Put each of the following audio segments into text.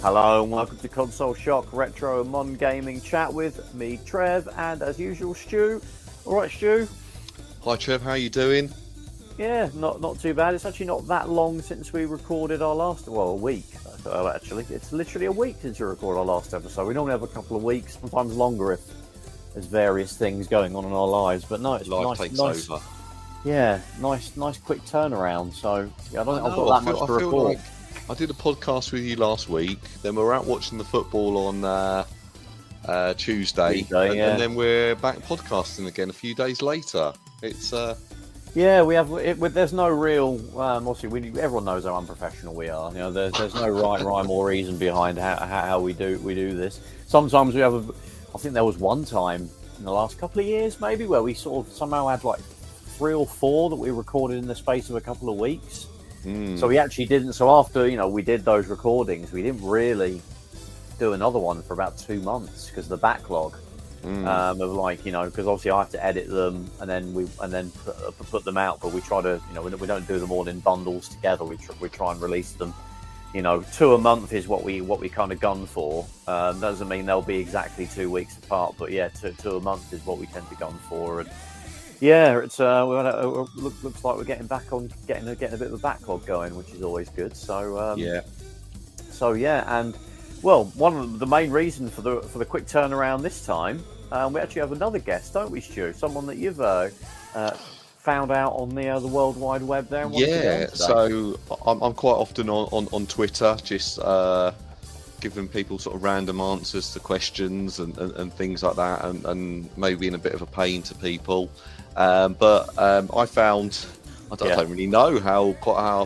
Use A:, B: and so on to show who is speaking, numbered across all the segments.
A: Hello and welcome to Console Shock Retro and Mon Gaming Chat with me, Trev, and as usual, Stu. All right, Stu?
B: Hi, Trev. How you doing?
A: Yeah, not too bad. It's actually not that long since we recorded our last, a week. Actually, it's literally a week since we recorded our last episode. We normally have a couple of weeks, sometimes longer if there's various things going on in our lives. But no, it's
B: Life takes over.
A: Yeah, nice quick turnaround. So yeah, I don't think I've got that much to report.
B: Like I did a podcast with you last week. Then we were out watching the football on Tuesday, and then we're back podcasting again a few days later. It's
A: yeah, we have. There's no real. Obviously, everyone knows how unprofessional we are. You know, there's no rhyme or reason behind how we do this. Sometimes we have. I think there was one time in the last couple of years, maybe, where we sort of somehow had like 3 or 4 that we recorded in the space of a couple of weeks. So we actually didn't. So after we did those recordings, we didn't really do another one for about 2 months because the backlog of because obviously I have to edit them and then put them out. But we try to we don't do them all in bundles together. We try and release them. 2 a month is what we kind of gun for. Doesn't mean they'll be exactly 2 weeks apart, but yeah, 2 a month is what we tend to gun for. And yeah, it's looks like we're getting back on getting a bit of a backlog going, which is always good. So and well, one of the main reasons for the quick turnaround this time, we actually have another guest, don't we, Stu? Someone that you've found out on the World Wide Web there.
B: Yeah, so I'm quite often on Twitter, just giving people sort of random answers to questions and things like that, and maybe in a bit of a pain to people. But I found, I don't really know how I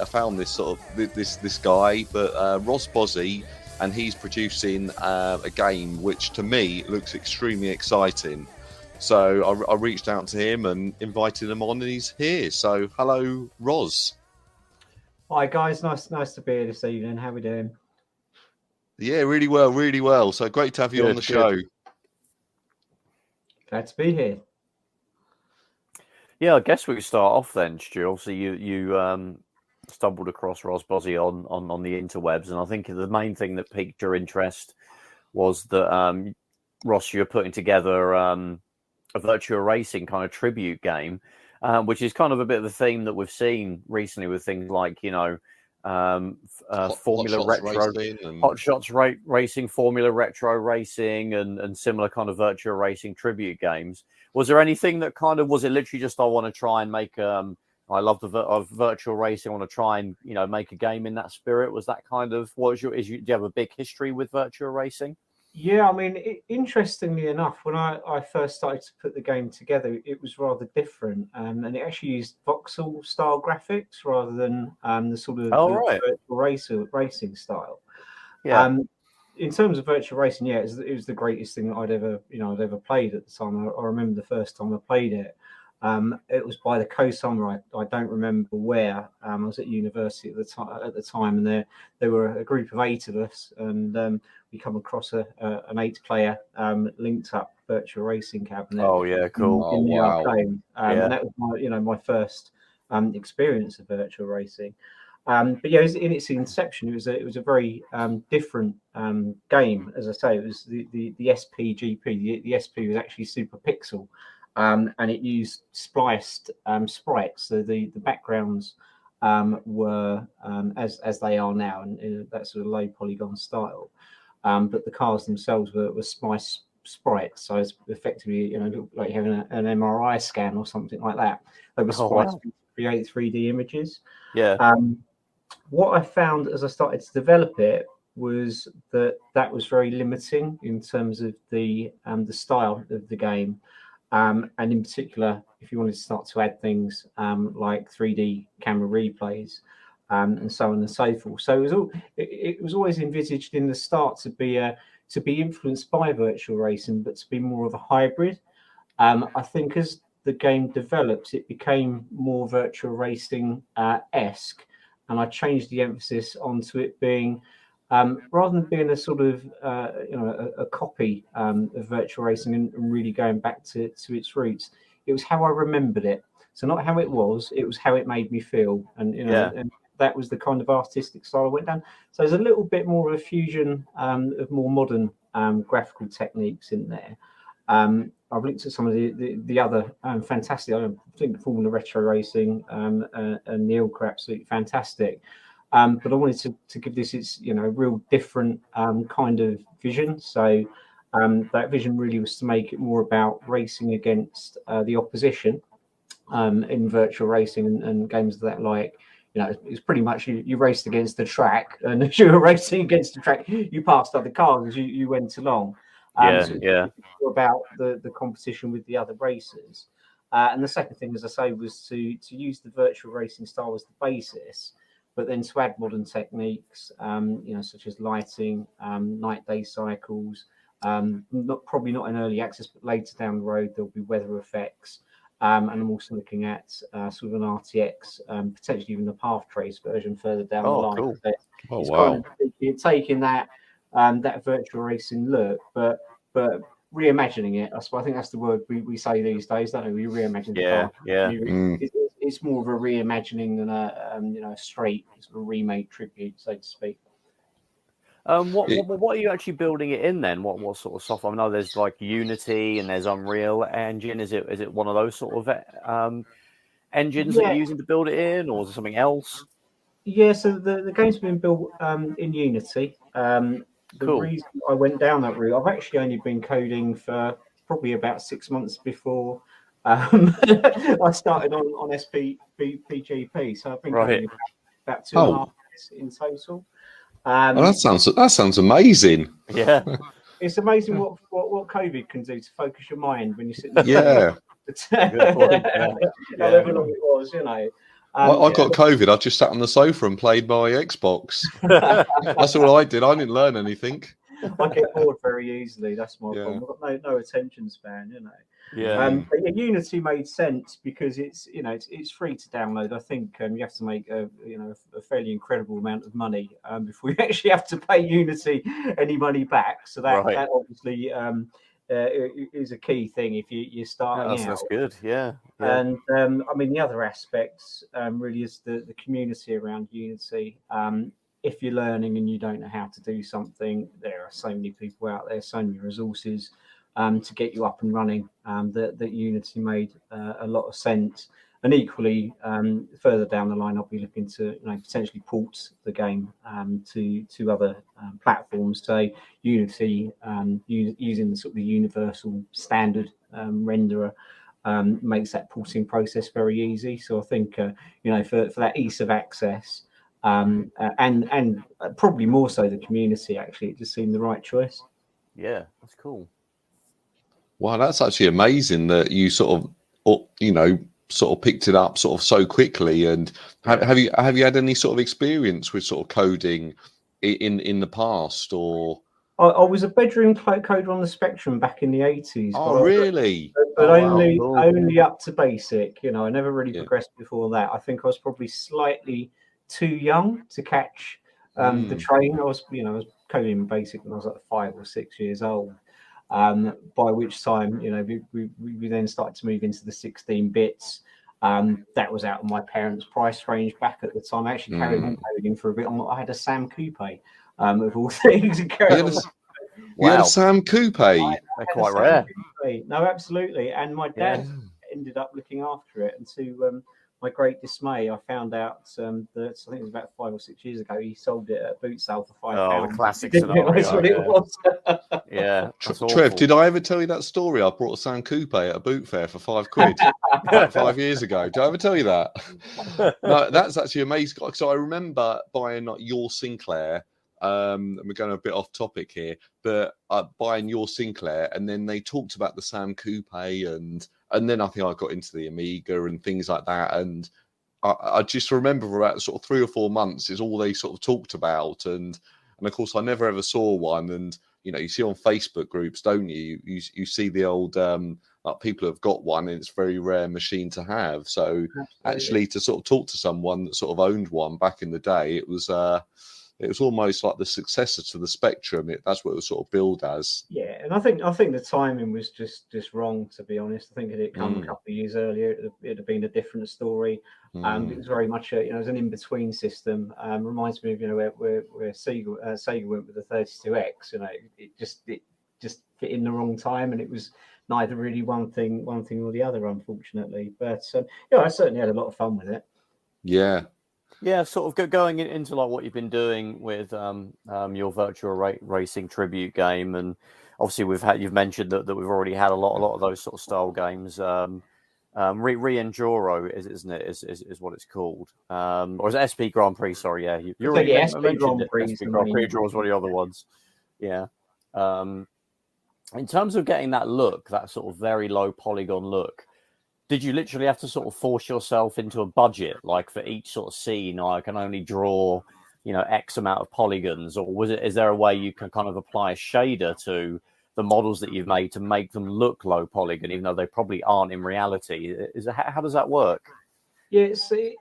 B: found this sort of this guy, but RozzBozzy, and he's producing a game which to me looks extremely exciting. So I reached out to him and invited him on, and he's here. So hello, Roz.
C: Hi guys, nice to be here this evening. How we doing?
B: Yeah, really well. So great to have you on the show.
C: Glad to be here.
A: Yeah, I guess we could start off then, Stu. Obviously, you stumbled across RozzBozzy on the interwebs, and I think the main thing that piqued your interest was that Ross, you're putting together a Virtua Racing kind of tribute game, which is kind of a bit of a theme that we've seen recently with things like Formula Retro, Hot Shots Racing, Formula Retro Racing, and similar kind of Virtua Racing tribute games. Was there anything that kind of, was it literally just I want to try and make I love the virtual racing, I want to try and make a game in that spirit? Was that kind of do you have a big history with Virtua Racing?
C: Yeah, I mean, interestingly enough, when I first started to put the game together, it was rather different, and it actually used voxel style graphics rather than the sort of virtual racing style.
A: Yeah.
C: In terms of virtual racing, yeah, it was the greatest thing that I'd ever played at the time. I remember the first time I played it. It was by the co-summer. I don't remember where. I was at university at the time, and there were a group of 8 of us, and we come across an 8-player linked up virtual racing cabinet.
A: Oh yeah, cool.
C: In the arcade, and that was my first experience of virtual racing. But yeah, in its inception, it was a very different game. As I say, it was the SPGP. The SP was actually Super Pixel. And it used spliced sprites, so the backgrounds were as they are now, and that sort of low polygon style. But the cars themselves were spliced sprites, so it's effectively like having an MRI scan or something like that. They were spliced to create 3D images.
A: Yeah.
C: What I found as I started to develop it was that was very limiting in terms of the style of the game. And in particular, if you wanted to start to add things like 3D camera replays and so on and so forth, so it was always envisaged in the start to be influenced by virtual racing, but to be more of a hybrid. I think as the game developed, it became more virtual racing esque, and I changed the emphasis onto it being. Rather than being a sort of a copy of virtual racing and really going back to its roots, it was how I remembered it. So not how it was how it made me feel. And that was the kind of artistic style I went down. So there's a little bit more of a fusion of more modern graphical techniques in there. I've looked at some of the other fantastic. I think Formula Retro Racing and Neil are absolutely fantastic. But I wanted to give this its real different kind of vision. So that vision really was to make it more about racing against the opposition in virtual racing and games of that like. It's pretty much you raced against the track, and as you were racing against the track, you passed other cars as you went along. So about the competition with the other racers. And the second thing, as I say, was to use the virtual racing style as the basis, but then to add modern techniques, such as lighting, night-day cycles. Probably not in early access, but later down the road there'll be weather effects. And I'm also looking at sort of an RTX, potentially even a path trace version further down the line.
A: Cool.
C: It's kind of, you're taking that virtual racing look, but reimagining it. I think that's the word we say these days, don't we? We reimagine the car. It's more of a reimagining than a straight sort of remake tribute, so to speak.
A: What are you actually building it in then? What sort of software? I know there's like Unity and there's Unreal Engine. Is it one of those sort of engines that you're using to build it in, or is it something else?
C: Yeah, so the game's been built in Unity. The reason I went down that route, I've actually only been coding for probably about 6 months before I started on SPGP. So I've been coding about 2.5 years in total.
B: That sounds amazing.
A: Yeah,
C: it's amazing what COVID can do to focus your mind when you're sitting there.
B: Yeah.
C: However long it was,
B: I got COVID. I just sat on the sofa and played my Xbox. That's all I did. I didn't learn anything.
C: I get bored very easily. That's my problem. I've got no attention span, But Unity made sense because it's free to download. I think you have to make a fairly incredible amount of money before you actually have to pay Unity any money back. So that obviously is a key thing if you're starting out.
A: That's good. Yeah.
C: And the other aspects really is the community around Unity. If you're learning and you don't know how to do something, there are so many people out there, so many resources to get you up and running. That Unity made a lot of sense. And equally, further down the line, I'll be looking to potentially port the game to other platforms. So Unity, using the sort of the universal standard renderer, makes that porting process very easy. So I think for that ease of access. And probably more so the community, actually, it just seemed the right choice.
A: Yeah, that's cool.
B: Wow, that's actually amazing that you sort of picked it up sort of so quickly. And have you had any sort of experience with sort of coding in the past, or? I
C: was a bedroom coder on the Spectrum back in the 80s.
B: Oh, really?
C: But only up to basic. I never really progressed before that. I think I was probably slightly too young to catch the train. I was coding basic when I was like 5 or 6 years old. By which time, we then started to move into the 16 bits. That was out of my parents' price range back at the time. I actually carried on coding for a bit. I had a Sam Coupe, of all things.
B: You had a Sam Coupe?
A: They're quite rare.
C: No, absolutely. And my dad ended up looking after it. And to my great dismay, I found out that I think it was about 5 or 6 years ago, he sold it at a boot sale for £5.
A: Oh, the classic scenario.
C: That's what it was.
A: Yeah.
B: Trev, did I ever tell you that story? I bought a Sam Coupe at a boot fair for £5 about 5 years ago. Did I ever tell you that? No, that's actually amazing. So I remember buying your Sinclair. And we're going a bit off topic here, but buying your Sinclair, and then they talked about the Sam Coupe, and then I think I got into the Amiga and things like that, and I just remember for about sort of 3 or 4 months is all they sort of talked about, and of course I never ever saw one, and you see on Facebook groups, don't you? You see the old like people have got one, and it's a very rare machine to have. So actually, to sort of talk to someone that sort of owned one back in the day, it was. it was almost like the successor to the Spectrum. That's what it was sort of billed as.
C: Yeah, and I think the timing was just wrong, to be honest. I think had it come a couple of years earlier, it'd have been a different story. It was very much it was an in between system. Reminds me of where Sega went with the 32X. It just fit in the wrong time, and it was neither really one thing or the other, unfortunately. But I certainly had a lot of fun with it.
B: Yeah.
A: Yeah, sort of going into like what you've been doing with your Virtua Racing tribute game, and obviously you've mentioned that we've already had a lot of those sort of style games. Re-Enduro isn't it? Is what it's called, or is it SP Grand Prix? Sorry, yeah, you already
C: SP Grand Prix.
A: SP Grand Prix draws one of the other ones. Yeah. In terms of getting that look, that sort of very low polygon look, did you literally have to sort of force yourself into a budget, like for each sort of scene, I can only draw, X amount of polygons, or is there a way you can kind of apply a shader to the models that you've made to make them look low polygon, even though they probably aren't in reality? How does that work?
C: Yeah,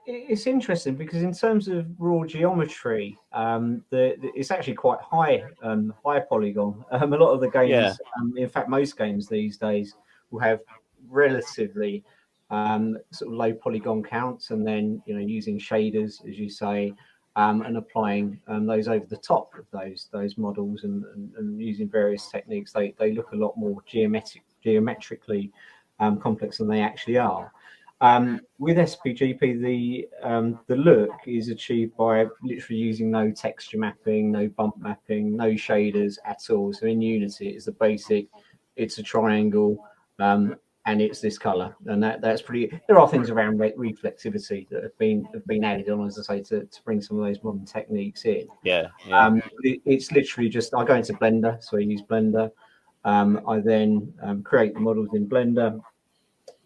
C: it's interesting because in terms of raw geometry, it's actually quite high polygon. A lot of the games, in fact, most games these days will have relatively sort of low polygon counts, and then using shaders, as you say, and applying those over the top of those models, and using various techniques. They look a lot more geometrically complex than they actually are. With SPGP, the look is achieved by literally using no texture mapping, no bump mapping, no shaders at all. So in Unity, it's a basic, it's a triangle, and it's this color, and that's pretty. There are things around reflexivity that have been added on, as I say, to bring some of those modern techniques in.
A: Yeah.
C: It's literally just I go into Blender, so I use Blender. I then create the models in Blender.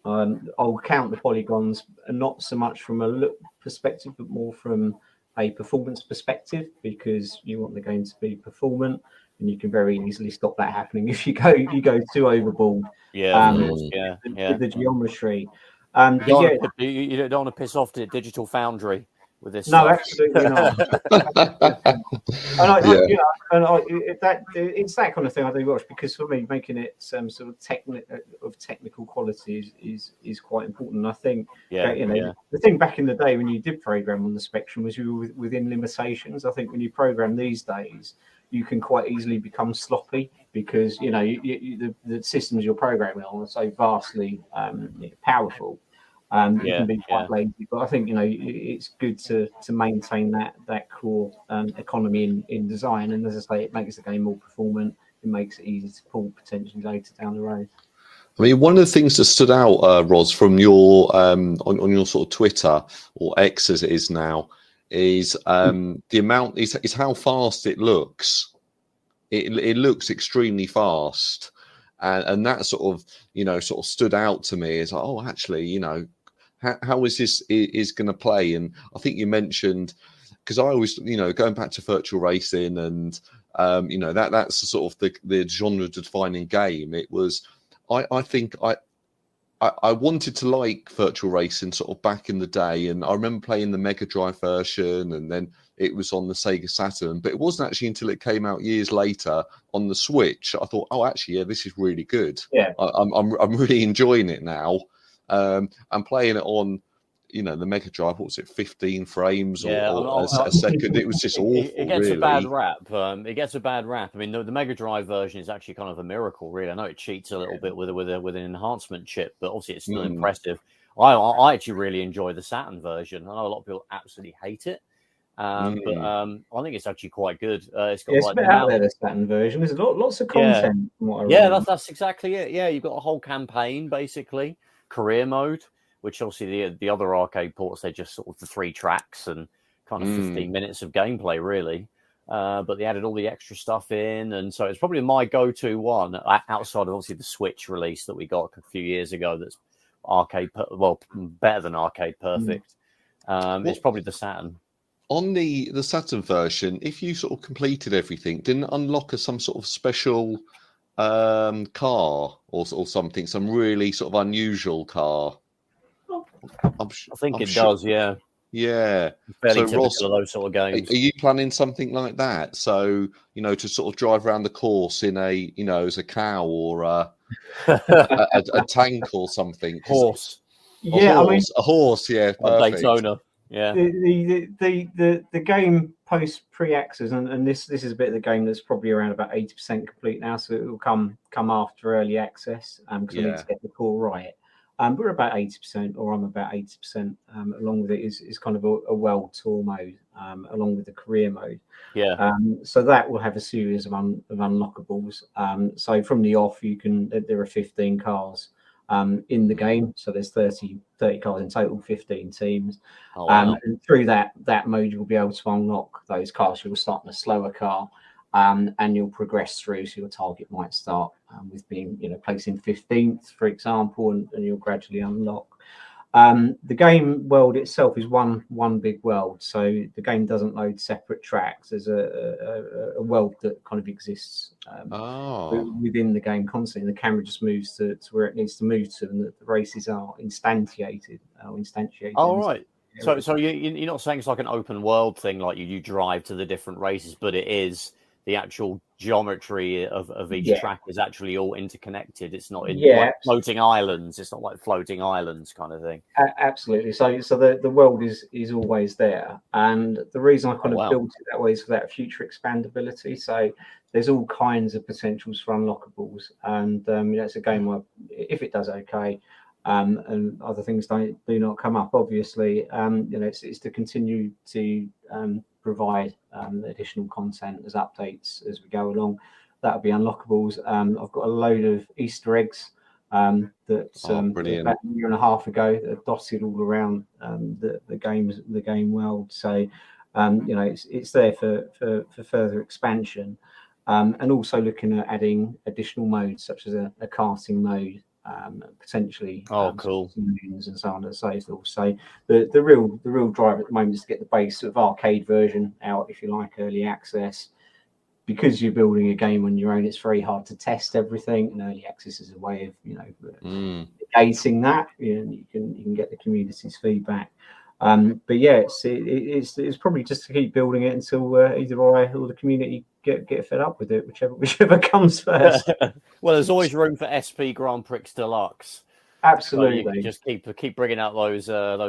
C: I'll count the polygons, not so much from a look perspective, but more from a performance perspective, because you want the game to be performant, and you can very easily stop that happening if you go too overboard. With the geometry.
A: You don't want to piss off the Digital Foundry with this.
C: No, absolutely not. It's that kind of thing I do watch, because for me, making it some sort of technical quality is quite important. I think the thing back in the day when you did program on the Spectrum was you were within limitations. I think when you program these days, you can quite easily become sloppy, because the systems you're programming on are so vastly powerful. You can be quite lazy, but I think it's good to maintain that core economy in design, and as I say, it makes the game more performant. It makes it easy to pull potentially later down the road.
B: I mean, one of the things that stood out, Roz, from your on your sort of Twitter, or X as it is now, is the amount is how fast it looks. It looks extremely fast, and that sort of stood out to me as oh, actually, how is this is going to play? And I think you mentioned, because I always going back to Virtua Racing, and that's sort of the genre defining game. It was I think I wanted to like Virtua Racing sort of back in the day, and I remember playing the Mega Drive version, and then it was on the Sega Saturn. But it wasn't actually until it came out years later on the Switch I thought, oh, actually, yeah, this is really good.
C: Yeah,
B: I'm really enjoying it now. I'm playing it on, the Mega Drive. What was it, 15 frames or a second? It was just awful.
A: It gets
B: really.
A: a bad rap. It gets a bad rap. I mean, the Mega Drive version is actually kind of a miracle, really. I know it cheats a little bit with an enhancement chip, but obviously it's still impressive. I actually really enjoy the Saturn version. I know a lot of people absolutely hate it, but I think it's actually quite good. It's got
C: it's a bit out there, the Saturn version. There's lots of content. From what I read.
A: That's exactly it. Yeah, you've got a whole campaign, basically, career mode, which obviously the other arcade ports, they're just sort of the 3 tracks and kind of 15 minutes of gameplay, really. But they added all the extra stuff in, and so it's probably my go-to one outside of obviously the Switch release that we got a few years ago. That's better than arcade perfect. It's probably the Saturn.
B: On the Saturn version, if you sort of completed everything, didn't it unlock some sort of special car or something, some really sort of unusual car?
A: I think it does, yeah.
B: Yeah.
A: Fairly
B: So
A: typical
B: Ross,
A: of those sort of
B: are
A: games.
B: you planning something like that? So, to sort of drive around the course in as a cow or a tank or something? 'Cause
A: Horse,
C: Yeah, I mean,
B: a horse, yeah,
A: like
B: perfect.
A: Daytona. Yeah.
C: the game post pre-access, and this is a bit of the game that's probably around about 80% complete now, so it will come after early access because I need
B: Yeah.
C: to get the core right. But we're about 80%, or I'm about 80%. Along with it is kind of a world tour mode, along with the career mode.
A: Yeah.
C: So that will have a series of unlockables. So from the off, there are 15 cars in the game. So there's 30 cars in total, 15 teams.
A: Oh, wow.
C: And through that mode, you'll be able to unlock those cars. You'll start in a slower car, and you'll progress through. So your target might start with being, placing 15th, for example, and you'll gradually unlock. The game world itself is one big world, so the game doesn't load separate tracks. There's a world that kind of exists within the game constantly. The camera just moves to where it needs to move to, and the races are instantiated.
A: Oh, right. So you're not saying it's like an open world thing, like you drive to the different races, but it is the actual geometry of each track is actually all interconnected. It's not in like floating islands. It's not like floating islands kind of thing.
C: Absolutely. So the world is always there, and the reason I kind of built it that way is for that future expandability. So there's all kinds of potentials for unlockables, and it's a game where if it does okay, and other things do not come up, obviously, it's to continue to provide additional content as updates as we go along. That'll be unlockables. I've got a load of Easter eggs that about a year and a half ago that are dotted all around the game world. So it's there for further expansion, and also looking at adding additional modes such as a karting mode. Potentially
A: cool,
C: and so on and so forth. So the real drive at the moment is to get the base of arcade version out, if you like, early access. Because you're building a game on your own, it's very hard to test everything, and early access is a way of gating that. You can get the community's feedback. But yeah, it's probably just to keep building it until either I or the community get fed up with it, whichever comes first.
A: Well, there's always room for SP Grand Prix Deluxe.
C: Absolutely,
A: so you can just keep bringing out those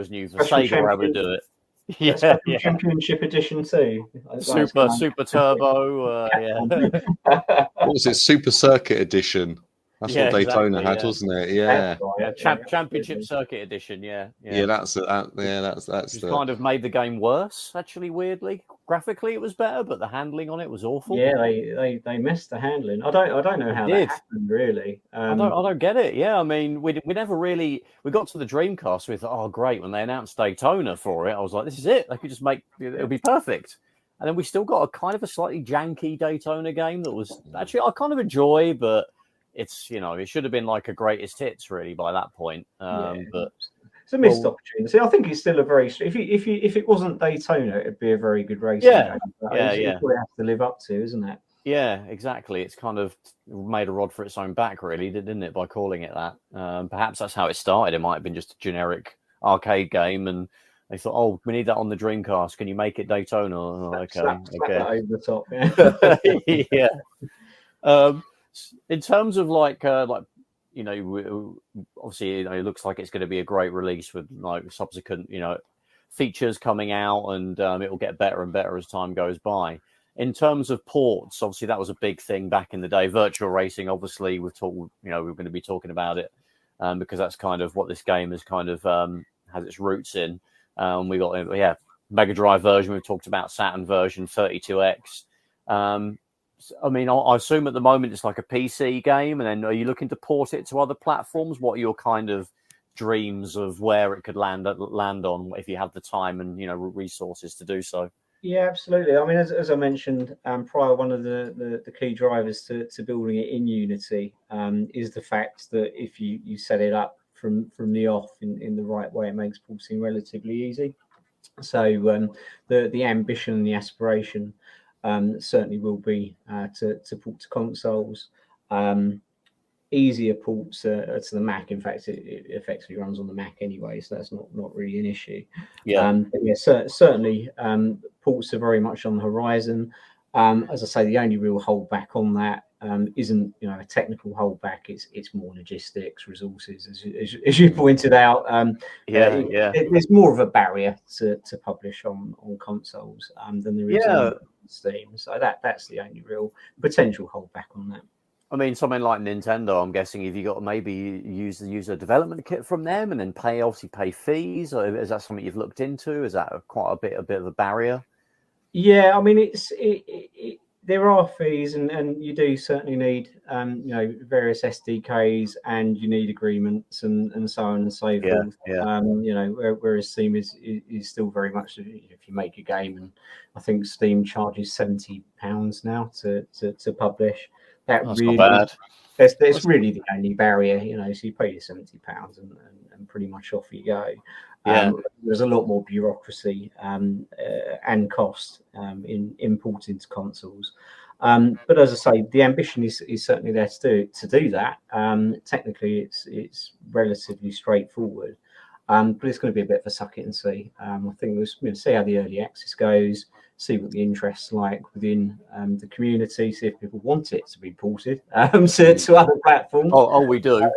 A: new
C: SEGA
A: were able to do it.
C: Yeah, Championship Edition too.
A: Super Turbo.
B: What was it? Super Circuit Edition. That's what Daytona had, wasn't it? Yeah.
A: Championship Circuit Edition. Yeah.
B: That's
A: Just kind of made the game worse. Actually, weirdly, graphically it was better, but the handling on it was awful.
C: Yeah, they missed the handling. I don't know how that happened really.
A: I don't get it. Yeah, I mean, we never really got to the Dreamcast. We thought, oh great, when they announced Daytona for it, I was like, this is it. They could just it'll be perfect. And then we still got a kind of a slightly janky Daytona game that was actually I kind of enjoy, but it's it should have been like a greatest hits really by that point. But
C: it's a missed opportunity. I think it's still a very if it wasn't Daytona, it'd be a very good racing game. It's what it has to live up to, isn't it?
A: Yeah, exactly. It's kind of made a rod for its own back, really, didn't it, by calling it that? Perhaps that's how it started. It might have been just a generic arcade game, and they thought, "Oh, we need that on the Dreamcast. Can you make it Daytona?" Oh, okay.
C: That over the top.
A: Yeah. In terms of obviously, it looks like it's going to be a great release with subsequent, features coming out, and it will get better and better as time goes by. In terms of ports, obviously that was a big thing back in the day. Virtua Racing, obviously, we're going to be talking about it because that's kind of what this game is kind of has its roots in. We got Mega Drive version. We've talked about Saturn version, 32X. I mean, I assume at the moment it's like a PC game, and then are you looking to port it to other platforms? What are your kind of dreams of where it could land on if you have the time and resources to do so?
C: Yeah, absolutely. I mean, as I mentioned prior, one of the key drivers to building it in Unity is the fact that if you set it up from the off in the right way, it makes porting relatively easy. So the ambition and the aspiration certainly will be to port to consoles. easier ports to the Mac. In fact, it effectively runs on the Mac anyway, so that's not really an issue. But yeah, certainly ports are very much on the horizon. As I say, the only real holdback on that isn't a technical holdback. It's more logistics, resources, as you pointed out. There's more of a barrier to publish on consoles than there is on Steam. So that's the only real potential holdback on that.
A: I mean, something like Nintendo, I'm guessing, if you got maybe use a development kit from them and then pay fees, or is that something you've looked into? Is that quite a bit of a barrier?
C: Yeah, I mean, there are fees, and you do certainly need various SDKs, and you need agreements and so on and so forth. Whereas Steam is still very much, if you make a game, and I think Steam charges £70 now to publish. That's really
A: not bad.
C: That's really the only barrier, so you pay your £70 and pretty much off you go. There's a lot more bureaucracy and cost in importing to consoles. But as I say, the ambition is certainly there to do that. Technically, it's relatively straightforward, but it's going to be a bit of a suck it and see. I think we'll see how the early access goes, see what the interest's like within the community, see if people want it to be ported to other platforms.
A: Oh, we do.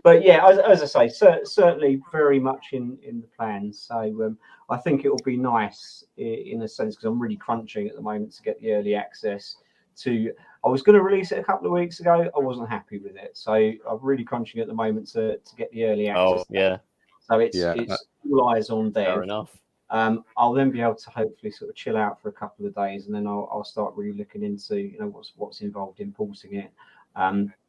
C: But yeah, as I say, certainly very much in the plans. So I think it will be nice in a sense, because I'm really crunching at the moment to get the early access. I was going to release it a couple of weeks ago. I wasn't happy with it, so I'm really crunching at the moment to get the early access. So it's all eyes on there.
A: Fair enough.
C: I'll then be able to hopefully sort of chill out for a couple of days, and then I'll start really looking into what's involved in porting it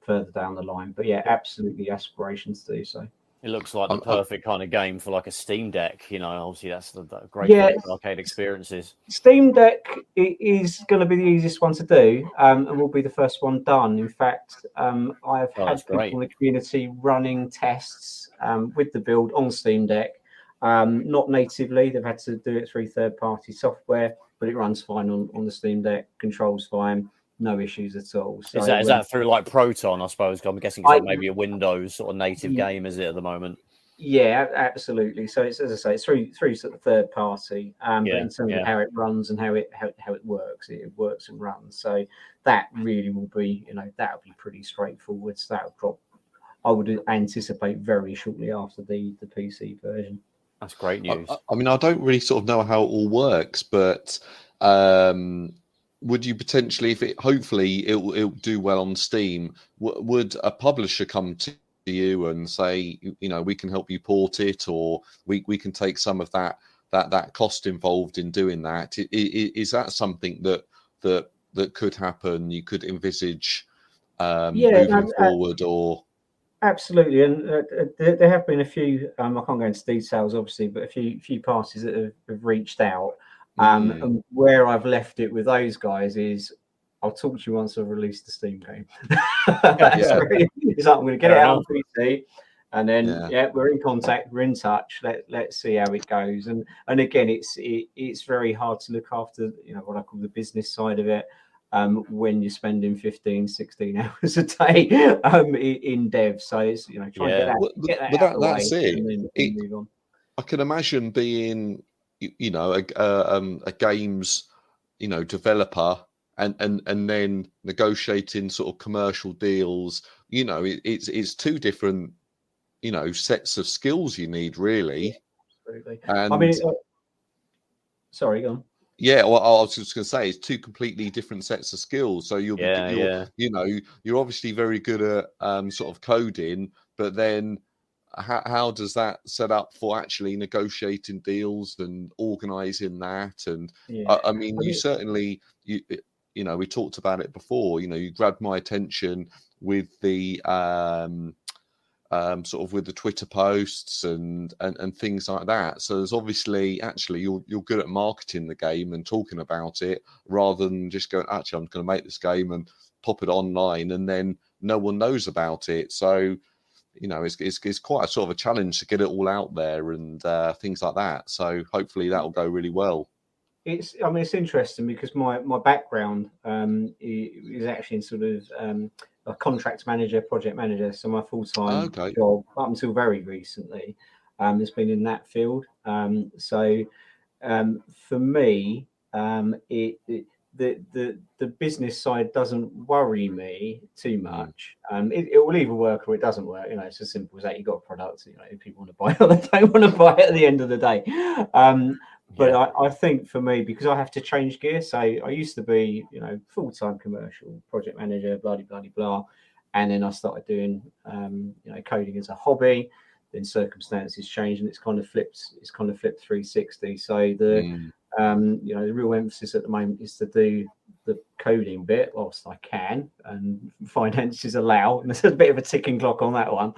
C: further down the line. But yeah, absolutely aspirations to do so.
A: It looks like the perfect kind of game for like a Steam Deck. Obviously that's the great thing for arcade experiences.
C: Steam Deck is going to be the easiest one to do, and will be the first one done. In fact, I've had people in the community running tests with the build on Steam Deck. Not natively, they've had to do it through third-party software, but it runs fine on the Steam Deck, controls fine, no issues at all. So,
A: is that through like Proton, I suppose? I'm guessing it's maybe a Windows sort of native game, is it, at the moment?
C: Yeah, absolutely. So it's, as I say, it's through sort of third party, but in terms of how it runs and how it works, it works and runs. So that really will be, that'll be pretty straightforward. So that'll drop, I would anticipate, very shortly after the PC version.
A: That's great news.
B: I mean, I don't really sort of know how it all works, but would you potentially, hopefully it'll do well on Steam, would a publisher come to you and say, we can help you port it, or we can take some of that cost involved in doing that? Is that something that could happen? You could envisage moving forward, or?
C: Absolutely, and there have been a few. I can't go into details, obviously, but a few parties that have reached out. And where I've left it with those guys is, I'll talk to you once I've released the Steam game. It's like, I'm going to get it out on PC, and then we're in contact, we're in touch. Let's see how it goes. And again, it's very hard to look after what I call the business side of it. When you're spending 15, 16 hours a day in dev. So it's, trying to get that out of the way and then move on.
B: I can imagine being, a games, developer and then negotiating sort of commercial deals. It's two different, sets of skills you need, really.
C: Absolutely.
B: And
C: I mean, sorry, go on.
B: Yeah, well, I was just going to say, it's two completely different sets of skills. So you're obviously very good at sort of coding, but then how does that set up for actually negotiating deals and organising that? And I mean, you certainly, we talked about it before. You grabbed my attention with the sort of with the Twitter posts and things like that. So there's obviously, actually, you're good at marketing the game and talking about it, rather than just going, actually, I'm going to make this game and pop it online and then no one knows about it. So, it's quite a sort of a challenge to get it all out there and things like that. So hopefully that will go really well.
C: I mean, it's interesting because my background is actually in sort of a contract manager, project manager. So my full-time
B: Okay.
C: job up until very recently has been in that field. So for me, the business side doesn't worry me too much. It will either work or it doesn't work. You know, it's as simple as that. You got a product. You know, if people want to buy it or they don't want to buy it at the end of the day. But I think for me, because I have to change gear. So I used to be, you know, full-time commercial project manager, blah blah blah blah, and then I started doing, you know, coding as a hobby. Then circumstances changed and it's kind of flipped 360. So you know, the real emphasis at the moment is to do the coding bit whilst I can and finances allow, and there's a bit of a ticking clock on that one,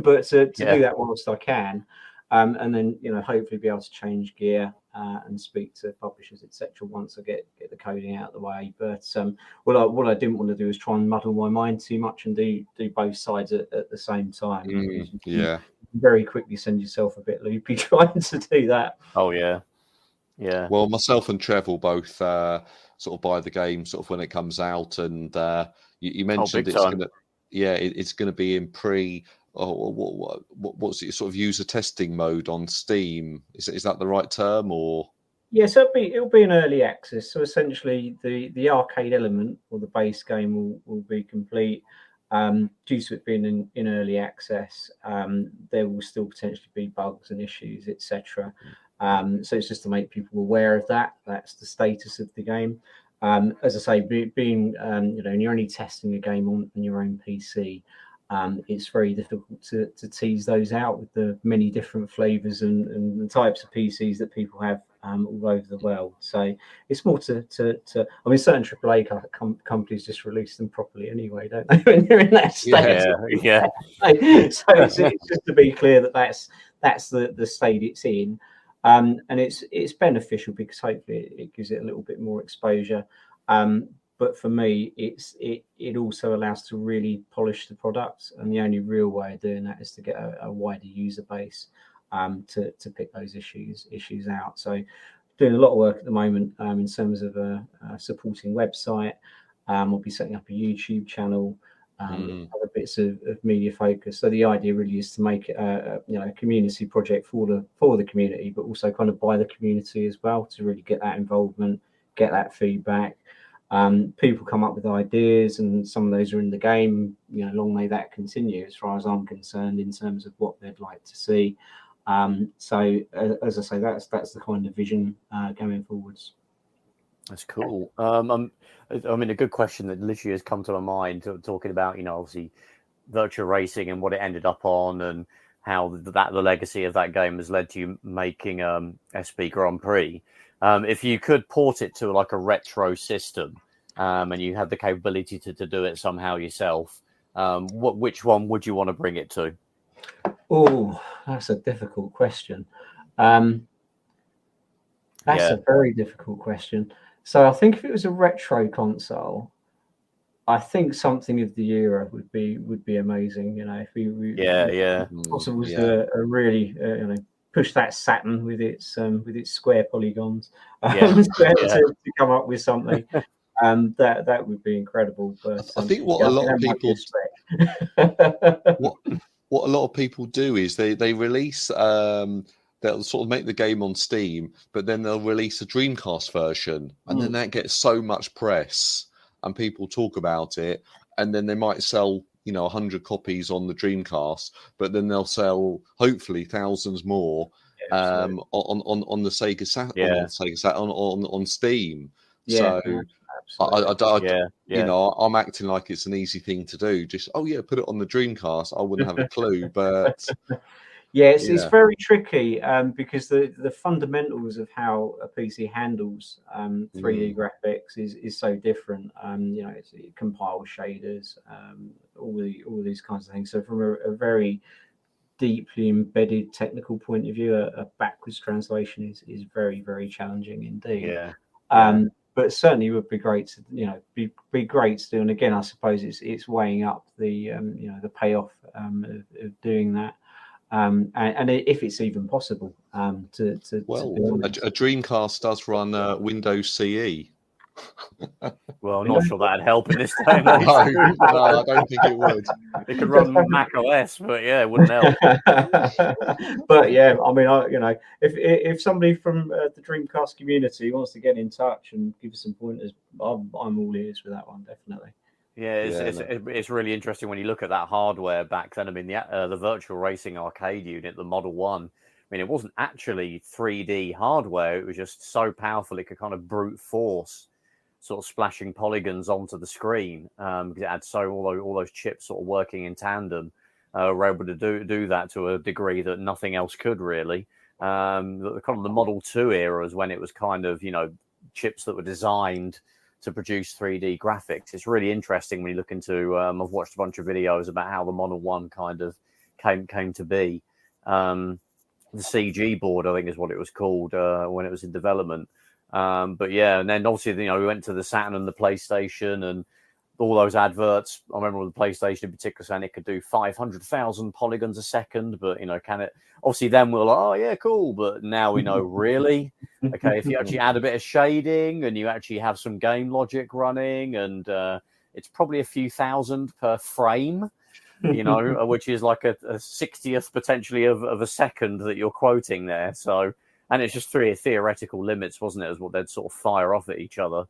C: but to do that whilst I can, and then, you know, hopefully be able to change gear and speak to publishers, etc. once I get the coding out of the way. But what I didn't want to do is try and muddle my mind too much and do both sides at the same time.
B: Yeah.
C: Very quickly send yourself a bit loopy trying to do that.
A: Oh yeah.
B: Well, myself and Trev will both sort of buy the game sort of when it comes out, and you mentioned it's going to be in pre. What's it, sort of user testing mode on Steam? Is that the right term, or?
C: Yeah, so it'll be an early access. So essentially, the arcade element or the base game will be complete. Due to it being in early access, there will still potentially be bugs and issues, etc. So it's just to make people aware of that. That's the status of the game. As I say, being you know, and you're only testing a game on your own PC, it's very difficult to tease those out with the many different flavors and the types of PCs that people have all over the world. So it's more to I mean, certain AAA companies just release them properly anyway, don't they? When you're in that state.
A: Yeah.
C: So it's just to be clear that that's the state it's in. And it's beneficial because hopefully it gives it a little bit more exposure. But for me, it also allows to really polish the products, and the only real way of doing that is to get a wider user base to pick those issues out. So doing a lot of work at the moment in terms of a supporting website. We'll be setting up a YouTube channel, other bits of media focus. So the idea really is to make it a community project for the community, but also kind of by the community as well, to really get that involvement, get that feedback. People come up with ideas, and some of those are in the game. You know, long may that continue, as far as I'm concerned, in terms of what they'd like to see. So as I say, that's the kind of vision going forwards.
A: That's cool. I mean, a good question that literally has come to my mind, talking about, you know, obviously Virtua Racing and what it ended up on, and how the legacy of that game has led to you making SP Grand Prix. If you could port it to like a retro system, and you had the capability to do it somehow yourself, which one would you want to bring it to?
C: Oh, that's a difficult question. That's a very difficult question. So I think if it was a retro console, I think something of the era would be amazing. You know, if possible was to really push that Saturn with its square polygons to come up with something. That would be incredible. But
B: I think what a lot of people do is they release they'll sort of make the game on Steam, but then they'll release a Dreamcast version, and then that gets so much press and people talk about it, and then they might sell 100 copies on the Dreamcast, but then they'll sell hopefully thousands more on the Sega Saturn, on Steam. So I'm acting like it's an easy thing to do. Just put it on the Dreamcast. I wouldn't have a clue, but
C: it's very tricky because the fundamentals of how a PC handles 3D graphics is so different. It compiles shaders, all these kinds of things. So from a very deeply embedded technical point of view, a backwards translation is very, very challenging indeed. But certainly would be great to be great to do. And again, I suppose it's weighing up the the payoff of doing that. and if it's even possible to
B: Well,
C: be
B: a
C: honest.
B: Dreamcast does run Windows CE.
A: Well, I'm not sure that'd help in this day and age.
B: No, I don't think it would.
A: It could run Mac OS, but yeah, it wouldn't help.
C: But yeah, I mean, if somebody from the Dreamcast community wants to get in touch and give us some pointers, I'm all ears with that one, definitely.
A: Yeah, it's really interesting when you look at that hardware back then. I mean, the Virtual Racing arcade unit, the Model 1, I mean, it wasn't actually 3D hardware. It was just so powerful it could kind of brute force sort of splashing polygons onto the screen because it had all those chips sort of working in tandem. Were able to do that to a degree that nothing else could really. Kind of the Model 2 era is when it was kind of, chips that were designed to produce 3D graphics. It's really interesting when you look into, I've watched a bunch of videos about how the Model 1 kind of came to be. The CG board, I think is what it was called when it was in development. But yeah, and then obviously, we went to the Saturn and the PlayStation and all those adverts. I remember with the PlayStation in particular saying it could do 500,000 polygons a second, but can it? Obviously, then we're like, oh yeah, cool. But now we know, really, okay, if you actually add a bit of shading and you actually have some game logic running, and it's probably a few thousand per frame, which is like a 60th potentially of a second that you're quoting there. So. And it's just three theoretical limits, wasn't it, as what they'd sort of fire off at each other.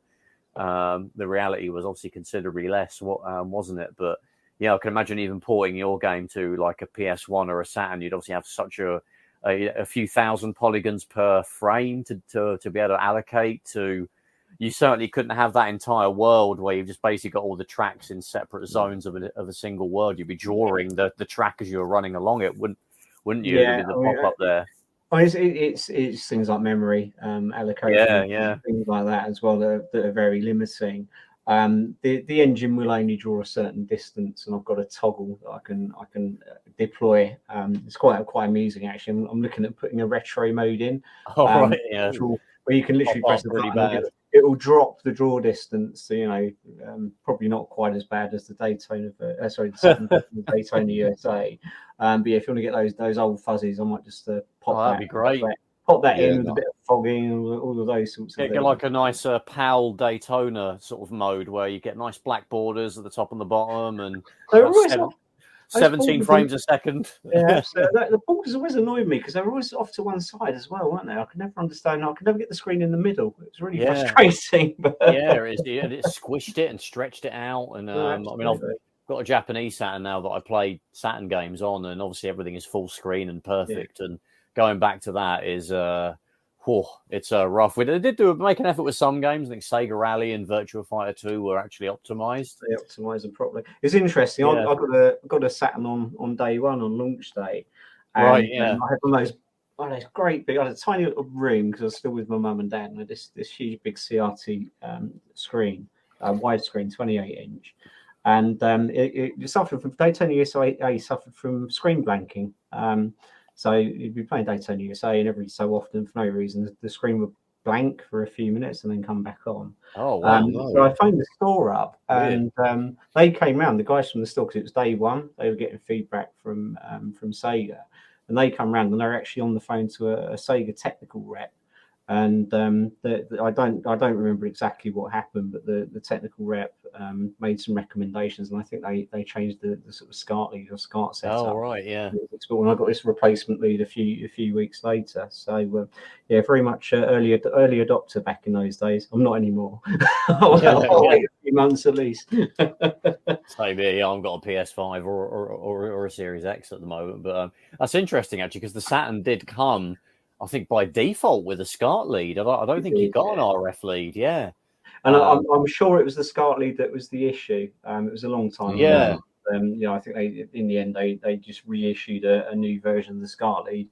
A: The reality was obviously considerably less, wasn't it? But yeah, I can imagine even porting your game to like a PS1 or a Saturn, you'd obviously have such a few thousand polygons per frame to be able to allocate to. You certainly couldn't have that entire world where you've just basically got all the tracks in separate zones of a single world. You'd be drawing the track as you were running along it, wouldn't you?
C: Yeah,
A: The pop up there.
C: Oh, it's things like memory allocation, things like that as well that are very limiting. The engine will only draw a certain distance, and I've got a toggle that I can deploy. It's quite amusing actually. I'm looking at putting a retro mode in.
A: Where
C: you can literally press a button. It will drop the draw distance. So, probably not quite as bad as the Daytona. The Daytona USA. But yeah, if you want to get those old fuzzies, I might just pop that.
A: That'd be great.
C: Pop that in with a bit of fogging and all of those sorts of things.
A: Get like a nice PAL Daytona sort of mode where you get nice black borders at the top and the bottom, and 17 frames a second.
C: Yeah, so the borders always annoyed me because they were always off to one side as well, weren't they? I could never understand. I could never get the screen in the middle. It was really frustrating. But...
A: it squished it and stretched it out. And I mean, I've got a Japanese Saturn now that I play Saturn games on, and obviously everything is full screen and perfect. And going back to that is it's rough. We did make an effort with some games. I think Sega Rally and Virtua Fighter 2 were actually optimized.
C: They optimized them properly. It's interesting. I got a Saturn on day one, on launch day. And, I had one of those great big. I had a tiny little room because I was still with my mum and dad, and I had this huge big CRT screen, widescreen, 28-inch. And it suffered from Daytona USA suffered from screen blanking. So you'd be playing Daytona USA, and every so often, for no reason, the screen would blank for a few minutes and then come back on.
A: Oh, wow.
C: So I phoned the store up, and they came round. The guys from the store, because it was day one, they were getting feedback from Sega, and they come round, and they're actually on the phone to a Sega technical rep. And I don't remember exactly what happened, but the technical rep made some recommendations, and I think they changed the sort of SCART lead or SCART setup.
A: Oh, right, yeah.
C: And I got this replacement lead a few weeks later. So very much early adopter back in those days. I'm not anymore. I'll wait a few months at least.
A: Same here. I've got a PS5 or a Series X at the moment, but that's interesting actually because the Saturn did come, I think, by default with a SCART lead. I don't think you got an RF lead,
C: And I'm sure it was the SCART lead that was the issue. It was a long time ago. I think in the end they just reissued a new version of the SCART lead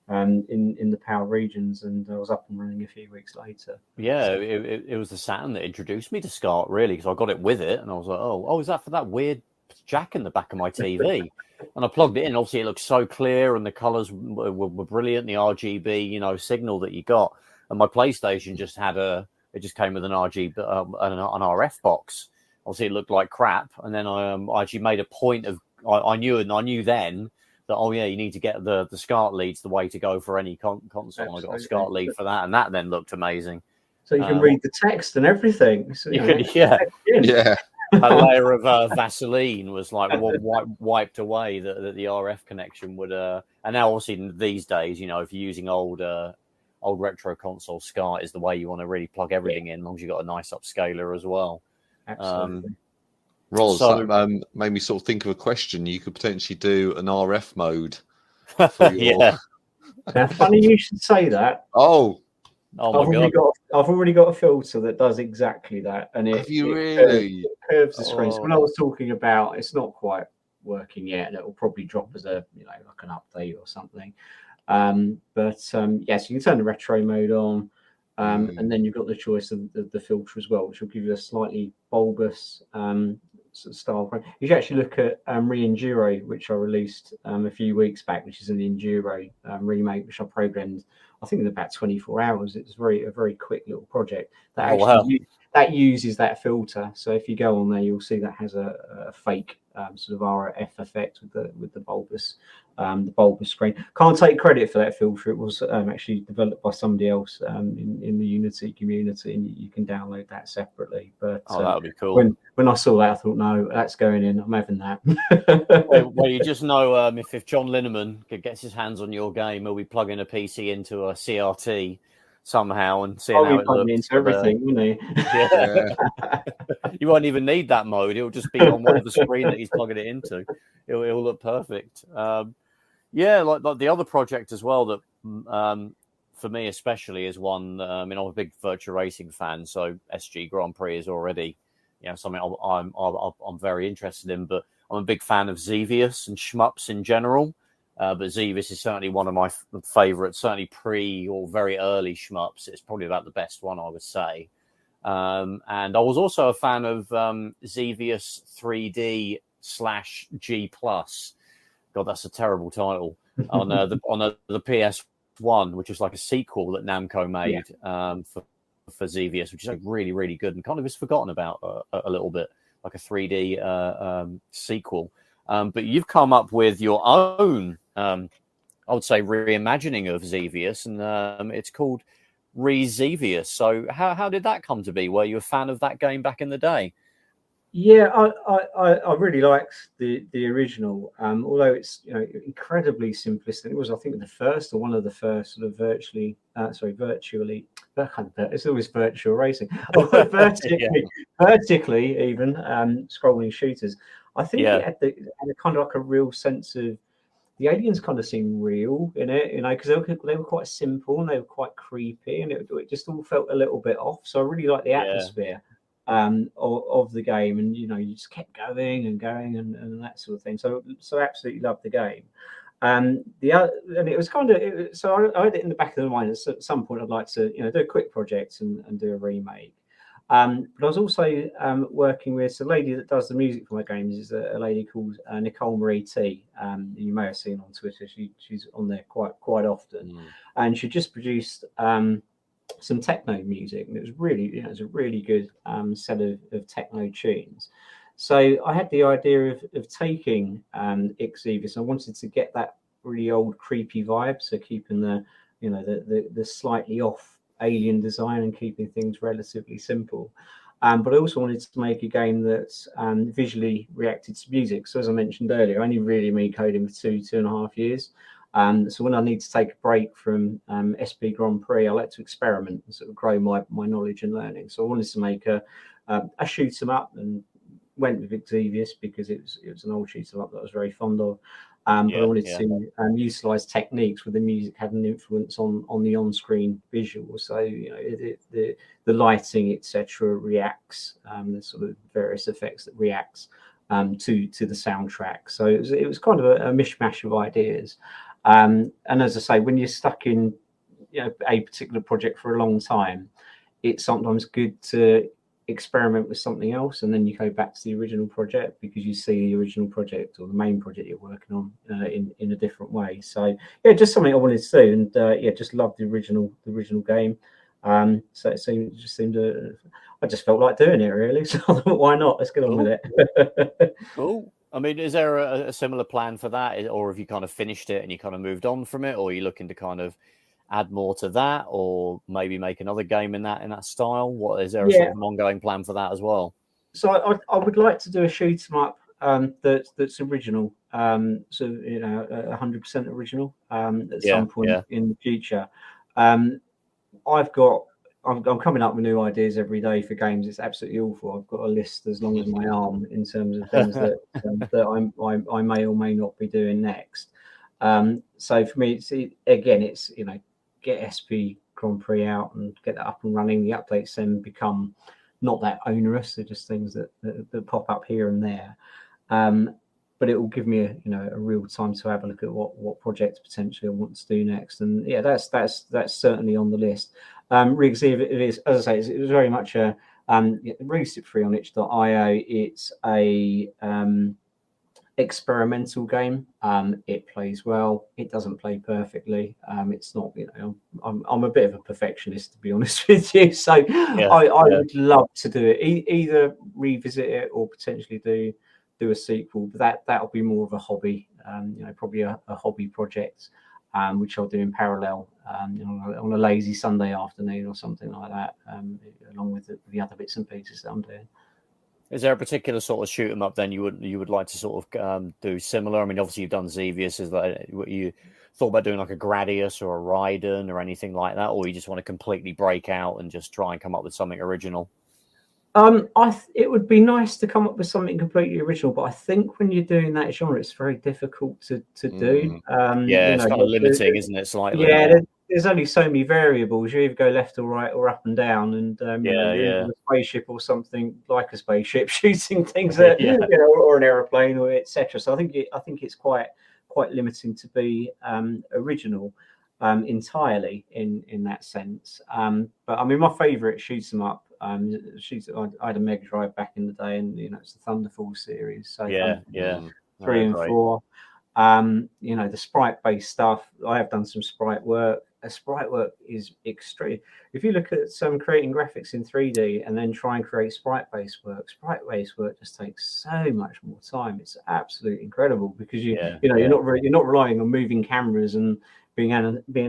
C: in the PAL regions, and I was up and running a few weeks later.
A: Yeah, so, it was the Saturn that introduced me to SCART, really, because I got it with it, and I was like, oh, is that for that weird jack in the back of my TV? And I plugged it in. Obviously, it looked so clear, and the colours were brilliant. The RGB, signal that you got, and my PlayStation just had it just came with an RGB, an RF box. Obviously, it looked like crap. And then I actually made a point of I knew then that, oh yeah, you need to get the SCART lead's the way to go for any console. I got a SCART lead for that, and that then looked amazing.
C: So you can read the text and everything. So,
A: you could, yeah.
B: Yeah.
A: A layer of Vaseline was like wiped away that the RF connection would. And now, obviously, these days, you know, if you're using old retro console, SCART is the way you want to really plug everything in, as long as you've got a nice upscaler as well.
C: Absolutely.
B: Roz,
A: So-
B: that made me sort of think of a question. You could potentially do an RF mode. For your...
A: Yeah.
C: Now, funny you should say that.
B: Oh
A: my God.
C: I've already got a filter that does exactly that, and
B: have you really?
C: It curves the screen. So when I was talking about, it's not quite working yet, and it will probably drop as a, you know, like an update or something. Yes, you can turn the retro mode on, and then you've got the choice of the filter as well, which will give you a slightly bulbous sort of style. You should actually look at Re-Enduro, which I released a few weeks back, which is an Enduro remake, which I programmed, I think, in about 24 hours. It's a very quick little project that that uses that filter. So if you go on there, you'll see that has a fake sort of RF effect with the bulbous screen. Can't take credit for that filter. It was actually developed by somebody else in the Unity community, and you can download that separately. But
A: that would be cool.
C: When I saw that, I thought, no, that's going in. I'm having that.
A: Well, you just know if John Lineman gets his hands on your game, he'll be plugging a PC into a CRT somehow and seeing how it looks.
C: Into everything, wouldn't he?
A: Yeah. You won't even need that mode. It'll just be on whatever screen that he's plugging it into. It'll look perfect. Yeah, like the other project as well that for me especially is one. I mean, I'm a big Virtua Racing fan, so SG Grand Prix is already, you know, something I'm very interested in. But I'm a big fan of Xevious and shmups in general. But Xevious is certainly one of my favorites, certainly pre or very early shmups. It's probably about the best one, I would say. And I was also a fan of Xevious 3D/G+. God, that's a terrible title. on the PS1, which is like a sequel that Namco made for Xevious, which is like really, really good and kind of is forgotten about a little bit, like a 3D sequel. But you've come up with your own, I would say, reimagining of Xevious, and it's called Re-Xevious. So how did that come to be? Were you a fan of that game back in the day?
C: Yeah, I really liked the original, although it's, you know, incredibly simplistic. It was, I think, the first or one of the first sort of virtually. It's always virtual racing, vertically even scrolling shooters. I think it had a kind of like a real sense of the aliens kind of seemed real in it, you know, because they were quite simple and they were quite creepy, and it just all felt a little bit off. So I really liked the atmosphere. Of the game, and you know, you just kept going and that sort of thing. So absolutely loved the game. And it was kind of so I had it in the back of the mind. At some point, I'd like to, you know, do a quick project and do a remake. But I was also working with a lady that does the music for my games. Is a lady called Nicole Marie T. You may have seen on Twitter. She's on there quite often, and she just produced some techno music, and it was really, you know, it was a really good set of techno tunes. So I had the idea of taking Xevious. I wanted to get that really old creepy vibe, so keeping the, you know, the slightly off alien design and keeping things relatively simple. But I also wanted to make a game that's visually reacted to music. So as I mentioned earlier, I only really been coding for 2.5 years. So when I need to take a break from SP Grand Prix, I like to experiment and sort of grow my knowledge and learning. So I wanted to make a shoot 'em up, and went with Xevious because it was an old shoot 'em up that I was very fond of. But I wanted to utilize techniques where the music had an influence on the on-screen visual. So, you know, the lighting, etc., reacts. There's sort of various effects that reacts to the soundtrack. So it was kind of a mishmash of ideas. And as I say, when you're stuck in, you know, a particular project for a long time, it's sometimes good to experiment with something else, and then you go back to the original project because you see the original project or the main project you're working on in a different way. So yeah, just something I wanted to do, and just loved the original game. So it just seemed I just felt like doing it really. So I thought, why not? Let's get on with it.
A: Cool. I mean, is there a similar plan for that, or have you kind of finished it and you kind of moved on from it, or are you looking to kind of add more to that, or maybe make another game in that style? What is there a sort of an ongoing plan for that as well?
C: So I would like to do a shoot 'em up that's original, so 100% original at some point in the future. I'm coming up with new ideas every day for games. It's absolutely awful. I've got a list as long as my arm in terms of things that I may or may not be doing next. So for me, it's get SP Grand Prix out and get that up and running. The updates then become not that onerous. They're just things that pop up here and there. But it will give me a real time to have a look at what projects potentially I want to do next. And yeah, that's certainly on the list. Re-Xevious, as I say, it was very much a released it free on itch.io. It's a experimental game. It plays well. It doesn't play perfectly. It's not, I'm a bit of a perfectionist, to be honest with you. So I would love to do it, either revisit it or potentially do a sequel. But that'll be more of a hobby, probably a hobby project, which I'll do in parallel on a lazy Sunday afternoon or something like that, along with the other bits and pieces that I'm doing.
A: Is there a particular sort of shoot 'em up then you would like to sort of do similar? I mean, obviously you've done Xevious. Is that what you thought about doing, like a Gradius or a Raiden or anything like that, or you just want to completely break out and just try and come up with something original?
C: It would be nice to come up with something completely original, but I think when you're doing that genre, it's very difficult to do.
A: It's kind of limiting, isn't it? Slightly.
C: Yeah, there's only so many variables. You either go left or right or up and down, and you're in a spaceship or something like a spaceship shooting things, or an aeroplane or etc. So I think it's quite limiting to be original entirely in that sense. But I mean, my favourite shoots 'em up. I had a Mega Drive back in the day, and it's the Thunderfall series. So 3 and 4. The sprite-based stuff. I have done some sprite work. Sprite work is extreme. If you look at some creating graphics in 3D and then try and create sprite-based work just takes so much more time. It's absolutely incredible because you're not relying on moving cameras and being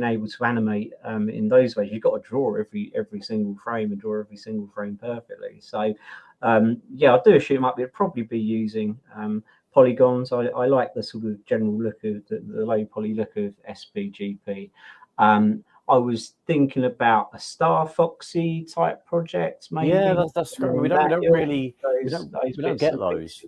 C: able to animate in those ways. You've got to draw every single frame and draw every single frame perfectly. So I'll do a shoot 'em up. It'd probably be using polygons. I like the sort of general look of the low poly look of SPGP. I was thinking about a Star Foxy type project, maybe.
A: Yeah, that's great. We don't get those.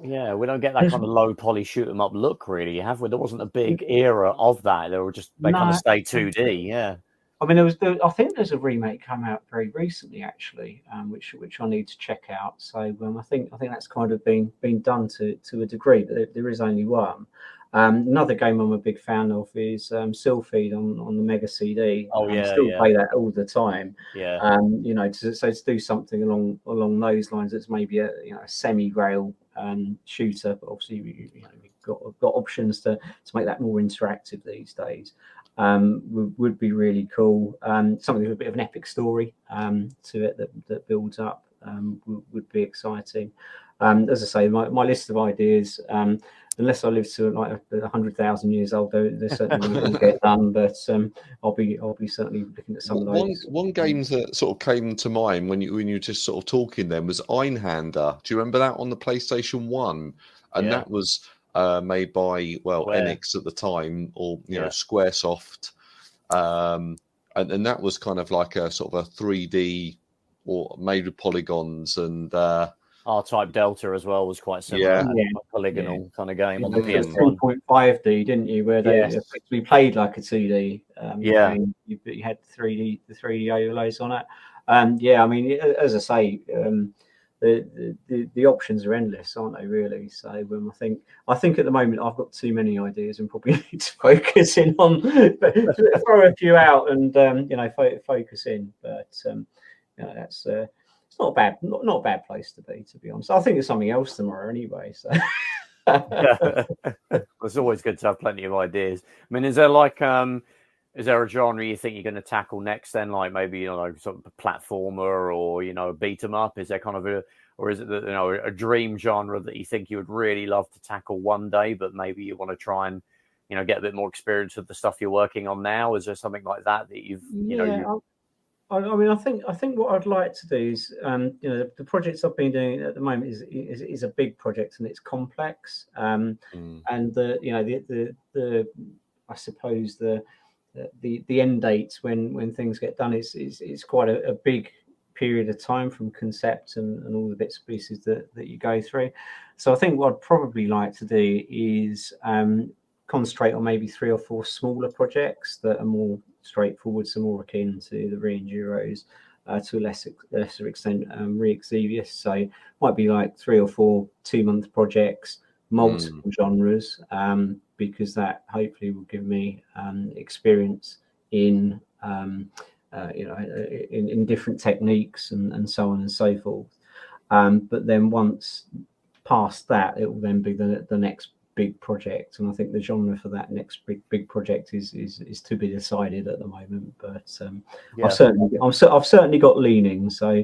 A: Yeah, we don't get that kind of low poly shoot 'em up look, really. Have we? There wasn't a big era of that. They kind of stay 2D. Yeah.
C: I mean, I think there's a remake come out very recently, actually, which I need to check out. So I think that's kind of been done to a degree, but there is only one. Another game I'm a big fan of is Sylpheed on the Mega CD. Play that all the time.
A: Yeah.
C: To do something along those lines, that's maybe a semi-rail shooter, but obviously you've got options to make that more interactive these days. Would be really cool. Something with a bit of an epic story to it that builds up would be exciting. As I say, my list of ideas, unless I live to like 100,000 years old, they're certainly going to get done. But I'll be certainly looking at some of those.
B: One game that sort of came to mind when you were just sort of talking then was Einhander. Do you remember that on the PlayStation 1? And that was made by Enix at the time, or Squaresoft, and that was kind of like a sort of a 3D or made with polygons, and
A: R-Type Delta as well was quite similar. Polygonal kind of game on the PS1.
C: 3.5D, didn't you? Where they effectively played like a 2D game, but you had the 3D overlays on it. And I mean, as I say, the options are endless, aren't they? Really. So I think at the moment I've got too many ideas and probably need to focus in on throw a few out and focus in. But that's it's not a bad place to be honest. I think there's something else tomorrow anyway. So
A: it's always good to have plenty of ideas. I mean, is there a genre you think you're going to tackle next then? Like maybe sort of a platformer or a beat 'em up? Is there kind of or is it that, a dream genre that you think you would really love to tackle one day, but maybe you want to try and get a bit more experience with the stuff you're working on now? Is there something like that you've
C: I mean, I think what I'd like to do is, the projects I've been doing at the moment is a big project and it's complex, and the I suppose the end dates when things get done is quite a big period of time from concept and all the bits and pieces that you go through. So I think what I'd probably like to do is concentrate on maybe 3 or 4 smaller projects that are more straightforward, so more akin to the Re-Enduros, to a lesser extent Re-Xevious. So it might be like 3 or 4 2-month projects, multiple genres, because that hopefully will give me experience in in different techniques and so on and so forth. But then once past that, it will then be the next big project, and I think the genre for that next big project is to be decided at the moment. But I've certainly got leanings. So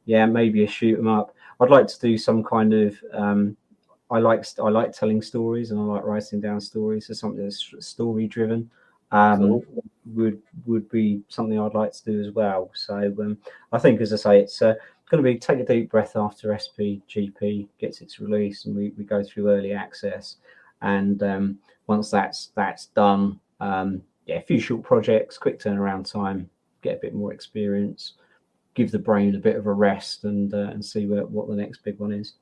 C: yeah, maybe a shoot 'em up. I'd like to do some kind of I like telling stories and I like writing down stories. So something that's story driven would be something I'd like to do as well. So I think, as I say, it's going to be take a deep breath after SPGP gets its release and we go through early access. And once that's done, a few short projects, quick turnaround time, get a bit more experience, give the brain a bit of a rest, and see what the next big one is.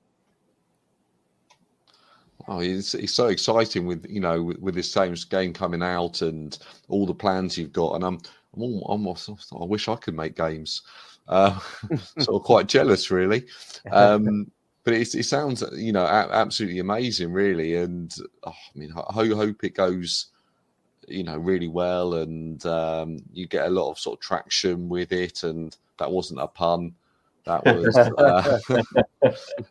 B: Oh, it's so exciting with with this same game coming out and all the plans you've got, and I'm almost, I wish I could make games. Sort of quite jealous, really. But it sounds, absolutely amazing, really. And I mean, I hope it goes, really well, and you get a lot of sort of traction with it. And that wasn't a pun. That was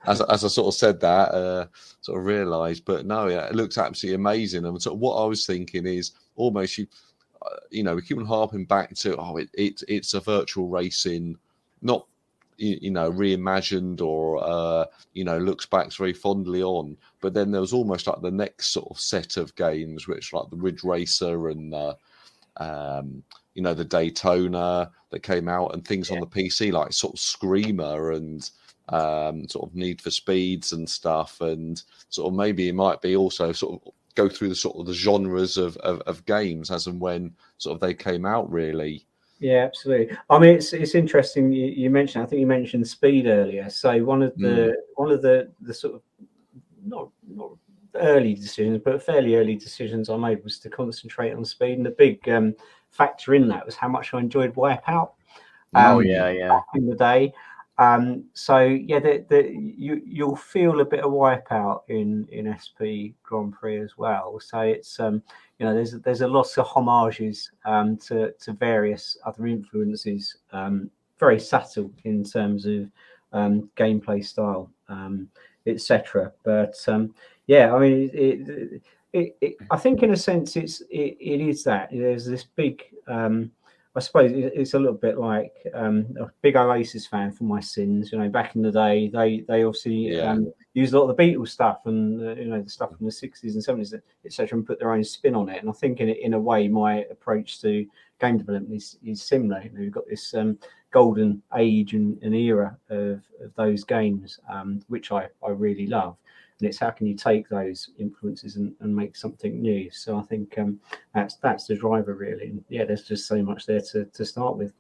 B: as I sort of said that, sort of realised. But no, yeah, it looks absolutely amazing. And sort of what I was thinking is almost we keep on harping back to it's a virtual racing, not reimagined or looks back very fondly on. But then there was almost like the next sort of set of games, which like the Ridge Racer and the Daytona that came out, and things on the PC like sort of Screamer and sort of Need for Speeds and stuff, and sort of maybe it might be also sort of go through the sort of the genres of games as and when sort of they came out, really.
C: Yeah, absolutely. I mean, it's interesting. You mentioned, I think you mentioned speed earlier. So one of the sort of not early decisions, but fairly early decisions I made was to concentrate on speed, and the big factor in that was how much I enjoyed Wipeout.
A: Back
C: in the day. So yeah, you'll feel a bit of Wipeout in SP Grand Prix as well. So it's there's a lot of homages to various other influences, very subtle in terms of gameplay style, etc. But I mean, I think in a sense it is that there's this big. I suppose it's a little bit like a big Oasis fan for my sins. Back in the day, they obviously used a lot of the Beatles stuff and the stuff from the 60s and 70s, etc., and put their own spin on it. And I think in a way, my approach to game development is similar. We've got this golden age and era of those games, which I really love. And it's how can you take those influences and make something new. So I think that's the driver, really. And yeah, there's just so much there to start with.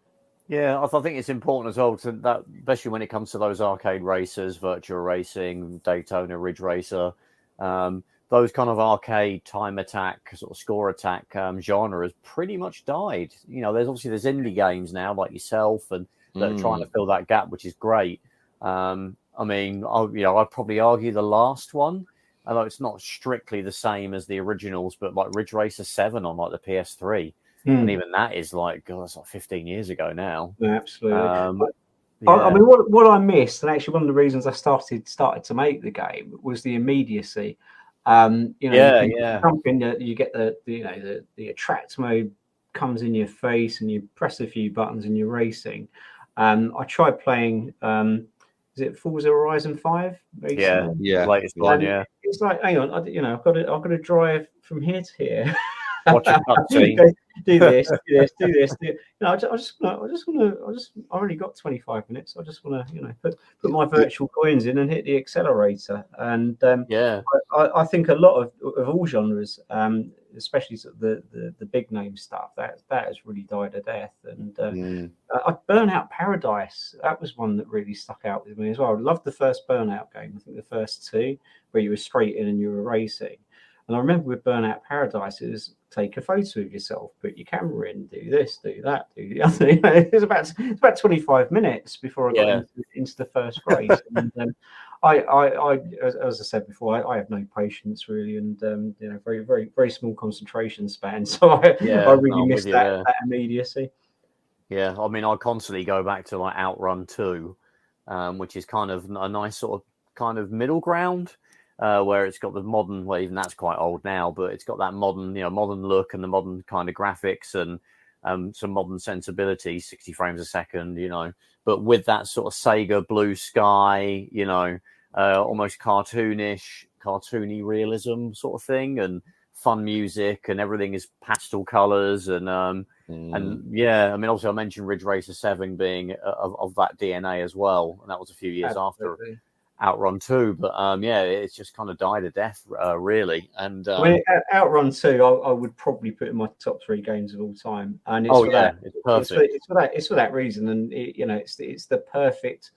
A: Yeah, I think it's important as well that, especially when it comes to those arcade racers, Virtua Racing, Daytona, Ridge Racer, those kind of arcade time attack, sort of score attack genre has pretty much died. There's indie games now like yourself and that are trying to fill that gap, which is great. I mean, I'd probably argue the last one, although it's not strictly the same as the originals, but like Ridge Racer 7 on like the PS3. And even that is like, that's like 15 years ago now.
C: Yeah, absolutely. I mean, what I missed, and actually one of the reasons I started to make the game was the immediacy. You get the attract mode comes in your face and you press a few buttons and you're racing. I tried playing is it Forza Horizon 5?
A: Yeah,
B: Yeah.
A: latest one.
C: And
A: Yeah,
C: it's like, hang on, I've got to drive from here to here.
A: watch a cutscene.
C: do this, do this, do this. I've already got 25 minutes. I just want to, put my virtual coins in and hit the accelerator. And
A: Yeah,
C: I think a lot of all genres, especially sort of the big name stuff, that has really died a death. And Burnout Paradise, that was one that really stuck out with me as well. I loved the first Burnout game. I think the first two, where you were straight in and you were racing. And I remember with Burnout Paradise, it was take a photo of yourself, put your camera in, do this, do that, do the other. It was about 25 minutes before I got into the first race. And I, as I said before, I have no patience really, and very, very, very small concentration span. So I really miss that immediacy.
A: Yeah, I mean, I constantly go back to like OutRun 2, which is kind of a nice sort of kind of middle ground. Where it's got the modern, well, even that's quite old now, but it's got that modern, modern look and the modern kind of graphics and some modern sensibility, 60 frames a second, but with that sort of Sega blue sky, almost cartoony realism sort of thing, and fun music, and everything is pastel colors, and yeah, I mean, obviously I mentioned Ridge Racer 7 being of that DNA as well, and that was a few years after OutRun 2, but it's just kind of died a death, really. And
C: OutRun 2, I would probably put in my top 3 games of all time, and it's
A: it's perfect.
C: It's for that reason, and it's the perfect.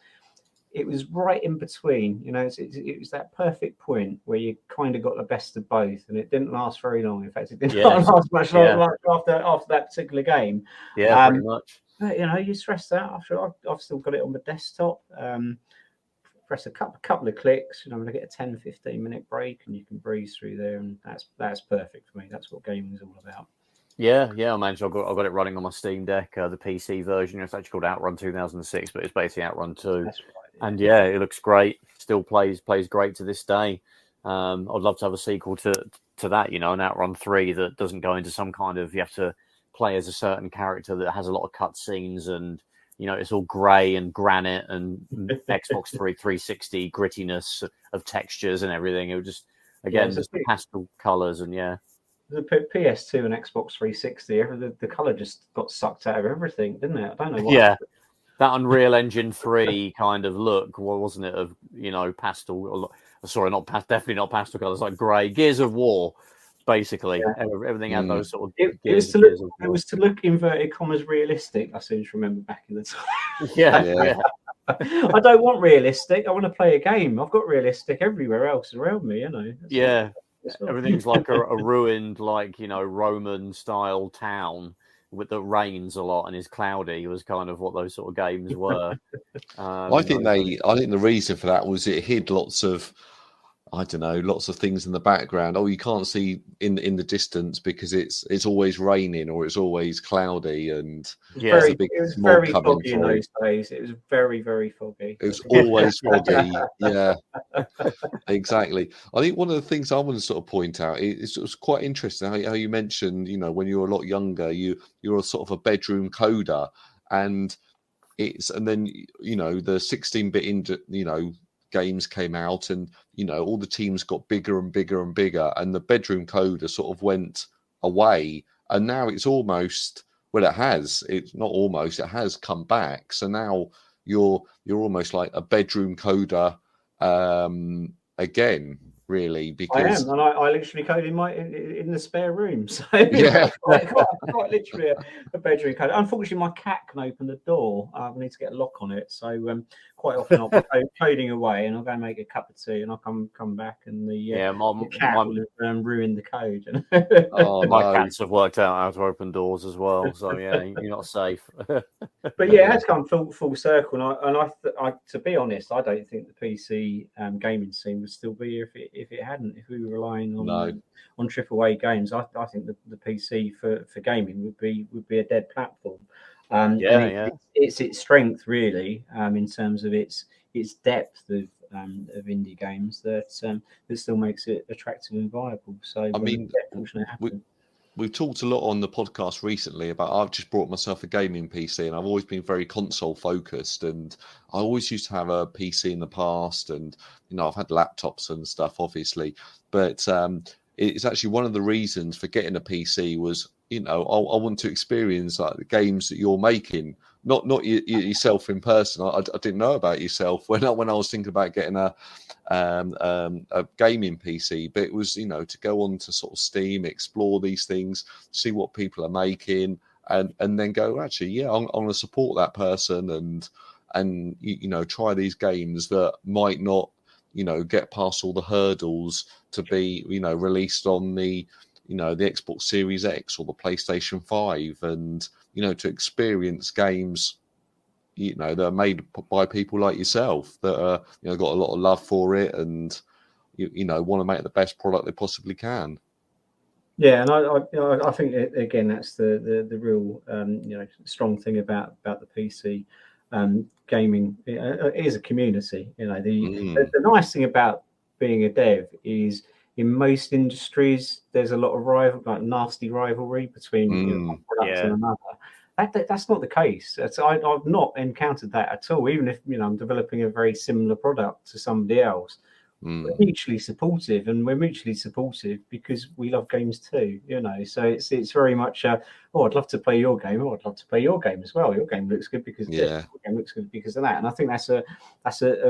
C: It was right in between, it was that perfect point where you kind of got the best of both, and it didn't last very long. In fact, it didn't last much longer after that particular game.
A: Yeah, pretty much.
C: But, you stress that after I've still got it on the desktop. Press a couple of clicks, I'm going to get a 10-15 minute break, and you can breeze through there, and that's perfect for me. That's what gaming is all about.
A: Yeah, I managed. I've got it running on my Steam Deck, the PC version. It's actually called OutRun 2006, but it's basically OutRun 2.
C: That's right. Yeah.
A: And it looks great. Still plays great to this day. I'd love to have a sequel to that, an OutRun 3 that doesn't go into some kind of, you have to play as a certain character that has a lot of cutscenes, and it's all grey and granite and Xbox 360 grittiness of textures and everything. It was just, again, just the pastel colours and
C: The PS2 and Xbox 360, the colour just got sucked out of everything, didn't it? I don't know why.
A: Yeah, that Unreal Engine 3 kind of look, wasn't it, of, pastel, sorry, definitely not pastel colours, like grey. Gears of War. Basically, everything had those sort of.
C: It was to look inverted commas realistic. I seem to remember back in the time.
A: Yeah.
C: I don't want realistic. I want to play a game. I've got realistic everywhere else around me.
A: Everything's like a ruined, Roman style town with the rains a lot and is cloudy. It was kind of what those sort of games were.
B: I think the reason for that was it hid lots of things in the background. You can't see in the distance because it's always raining or it's always cloudy, and
C: it was very foggy in those days. It was very, very foggy.
B: It was always foggy. Yeah, exactly. I think one of the things I want to sort of point out is it was quite interesting how you mentioned, when you were a lot younger, you're a sort of a bedroom coder, and then the 16-bit games came out, and all the teams got bigger and bigger and bigger, and the bedroom coder sort of went away, and now it's almost, well, it has come back. So now you're almost like a bedroom coder again, really, because
C: I am, and I literally code in the spare room. So quite literally a bedroom code. Unfortunately, my cat can open the door. I need to get a lock on it. So quite often I'll be coding away, and I'll go and make a cup of tea, and I'll come back, and the cat will have ruined the code.
A: My cats have worked out how to open doors as well. So you're not safe.
C: But it has come full circle, and I to be honest, I don't think the PC gaming scene would still be here if it hadn't. If we were relying on AAA games, I think the PC for gaming would be a dead platform. It's its strength really, in terms of its depth of indie games that still makes it attractive and viable. So
B: we've talked a lot on the podcast recently about I've just bought myself a gaming PC, and I've always been very console focused, and I always used to have a PC in the past, and I've had laptops and stuff obviously, but it's actually one of the reasons for getting a PC was I want to experience like the games that you're making, not yourself in person. I didn't know about yourself when I was thinking about getting a gaming PC, but it was to go on to sort of Steam, explore these things, see what people are making, and then go, actually, yeah, I'm going to support that person and try these games that might not get past all the hurdles to be released on the the Xbox Series X or the PlayStation 5, and to experience games that are made by people like yourself that are got a lot of love for it, and want to make the best product they possibly can.
C: Yeah, and I think again that's the real strong thing about the PC gaming. It is a community. The nice thing about being a dev is in most industries there's a lot of nasty rivalry between one product and another. That's not the case. I've not encountered that at all. Even if I'm developing a very similar product to somebody else, we're mutually supportive, and we're mutually supportive because we love games too. So it's very much I'd love to play your game. I'd love to play your game as well. Your game looks good because of this. Your game looks good because of that. And I think that's a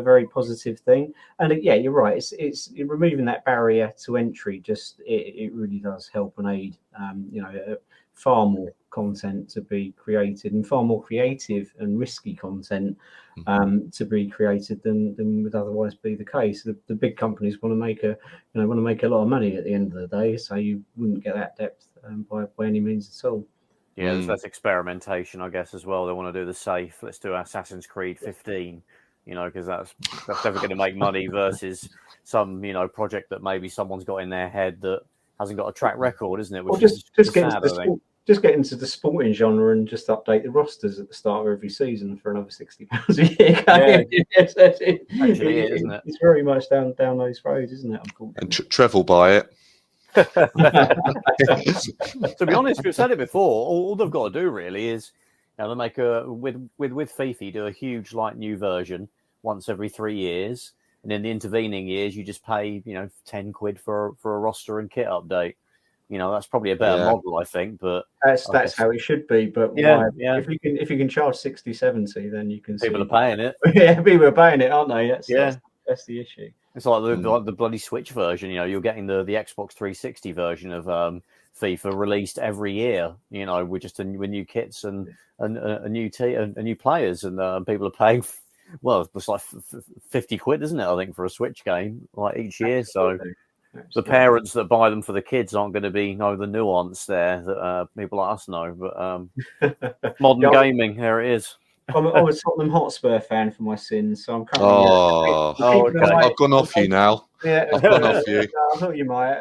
C: very positive thing. And yeah, you're right. It's removing that barrier to entry. Just it really does help and aid. Far more content to be created, and far more creative and risky content to be created than would otherwise be the case. The big companies want to make a lot of money at the end of the day, so you wouldn't get that depth by any means at all.
A: Yeah, there's less experimentation, I guess, as well. They want to do the safe. Let's do Assassin's Creed 15, because that's never going to make money versus some project that maybe someone's got in their head that hasn't got a track record, isn't it? Which
C: just get into the sporting genre and just update the rosters at the start of every season for another £60 a year.
A: Isn't it?
C: It's very much down those roads, isn't it?
B: And Trev will buy it.
A: To be honest, we've said it before. All they've got to do really is they make with FIFA do a huge new version once every 3 years. And in the intervening years, you just pay, £10 for a roster and kit update. That's probably a better model, I think. But
C: that's how it should be. But if you can charge 60, 70, then you can.
A: People are paying it.
C: Yeah, people are paying it, aren't they? That's the issue.
A: It's like the bloody Switch version. You're getting the Xbox 360 version of FIFA released every year. With just with new kits and new players, and people are paying. Well, it's like £50, isn't it? I think for a Switch game, each year.
C: Absolutely.
A: So the parents that buy them for the kids aren't going to know the nuance there that people like us know. But modern gaming, there it is.
C: I'm a Tottenham Hotspur fan for my sins, so I'm currently.
B: Okay. I've gone off you now.
C: Yeah,
B: I've gone off you.
C: I thought you might.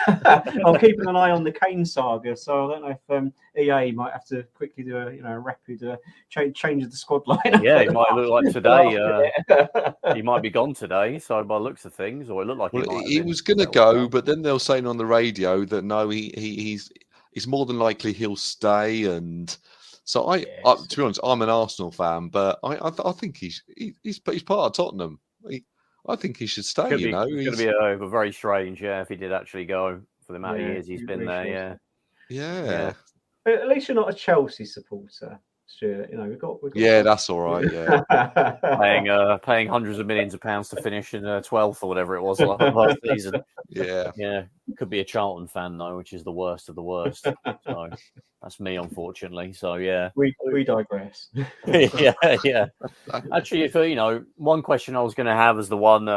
C: I'm keeping an eye on the Kane saga, so I don't know if EA might have to quickly do a rapid change of the squad line.
A: Yeah, it might look like today. He might be gone today. So by the looks of things, or it looked like
B: he was going to go, but then they were saying on the radio that no, he's more than likely he'll stay. And so to be honest, I'm an Arsenal fan, but I think he's part of Tottenham. I think he should stay.
A: It's going to be a very strange, if he did actually go for the amount of years he's been there.
B: Yeah.
C: But at least you're not a Chelsea supporter, Stuart. We've got.
B: Yeah, that's all right. Yeah,
A: paying hundreds of millions of pounds to finish in 12th or whatever it was last season. Yeah. Could be a Charlton fan though, which is the worst of the worst. So that's me, unfortunately. So yeah,
C: we digress.
A: yeah. Actually, if one question I was going to have is the one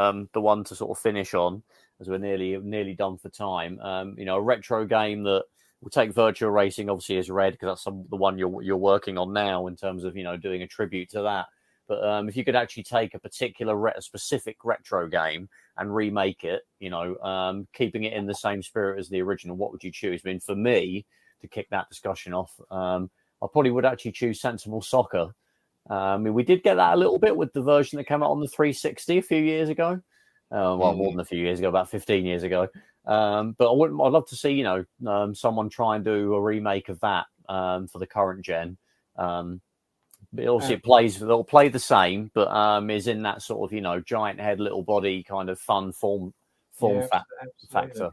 A: to sort of finish on, as we're nearly done for time. A retro game that we'll take Virtua Racing obviously as read because that's the one you're working on now in terms of doing a tribute to that. But if you could actually take a particular specific retro game and remake it, keeping it in the same spirit as the original, what would you choose? I mean, for me, to kick that discussion off, I probably would actually choose Sensible Soccer. We did get that a little bit with the version that came out on the 360 a few years ago. More than a few years ago, about 15 years ago. But I'd love to see, someone try and do a remake of that for the current gen. But obviously it'll play the same, but is in that sort of, giant head, little body kind of fun form factor.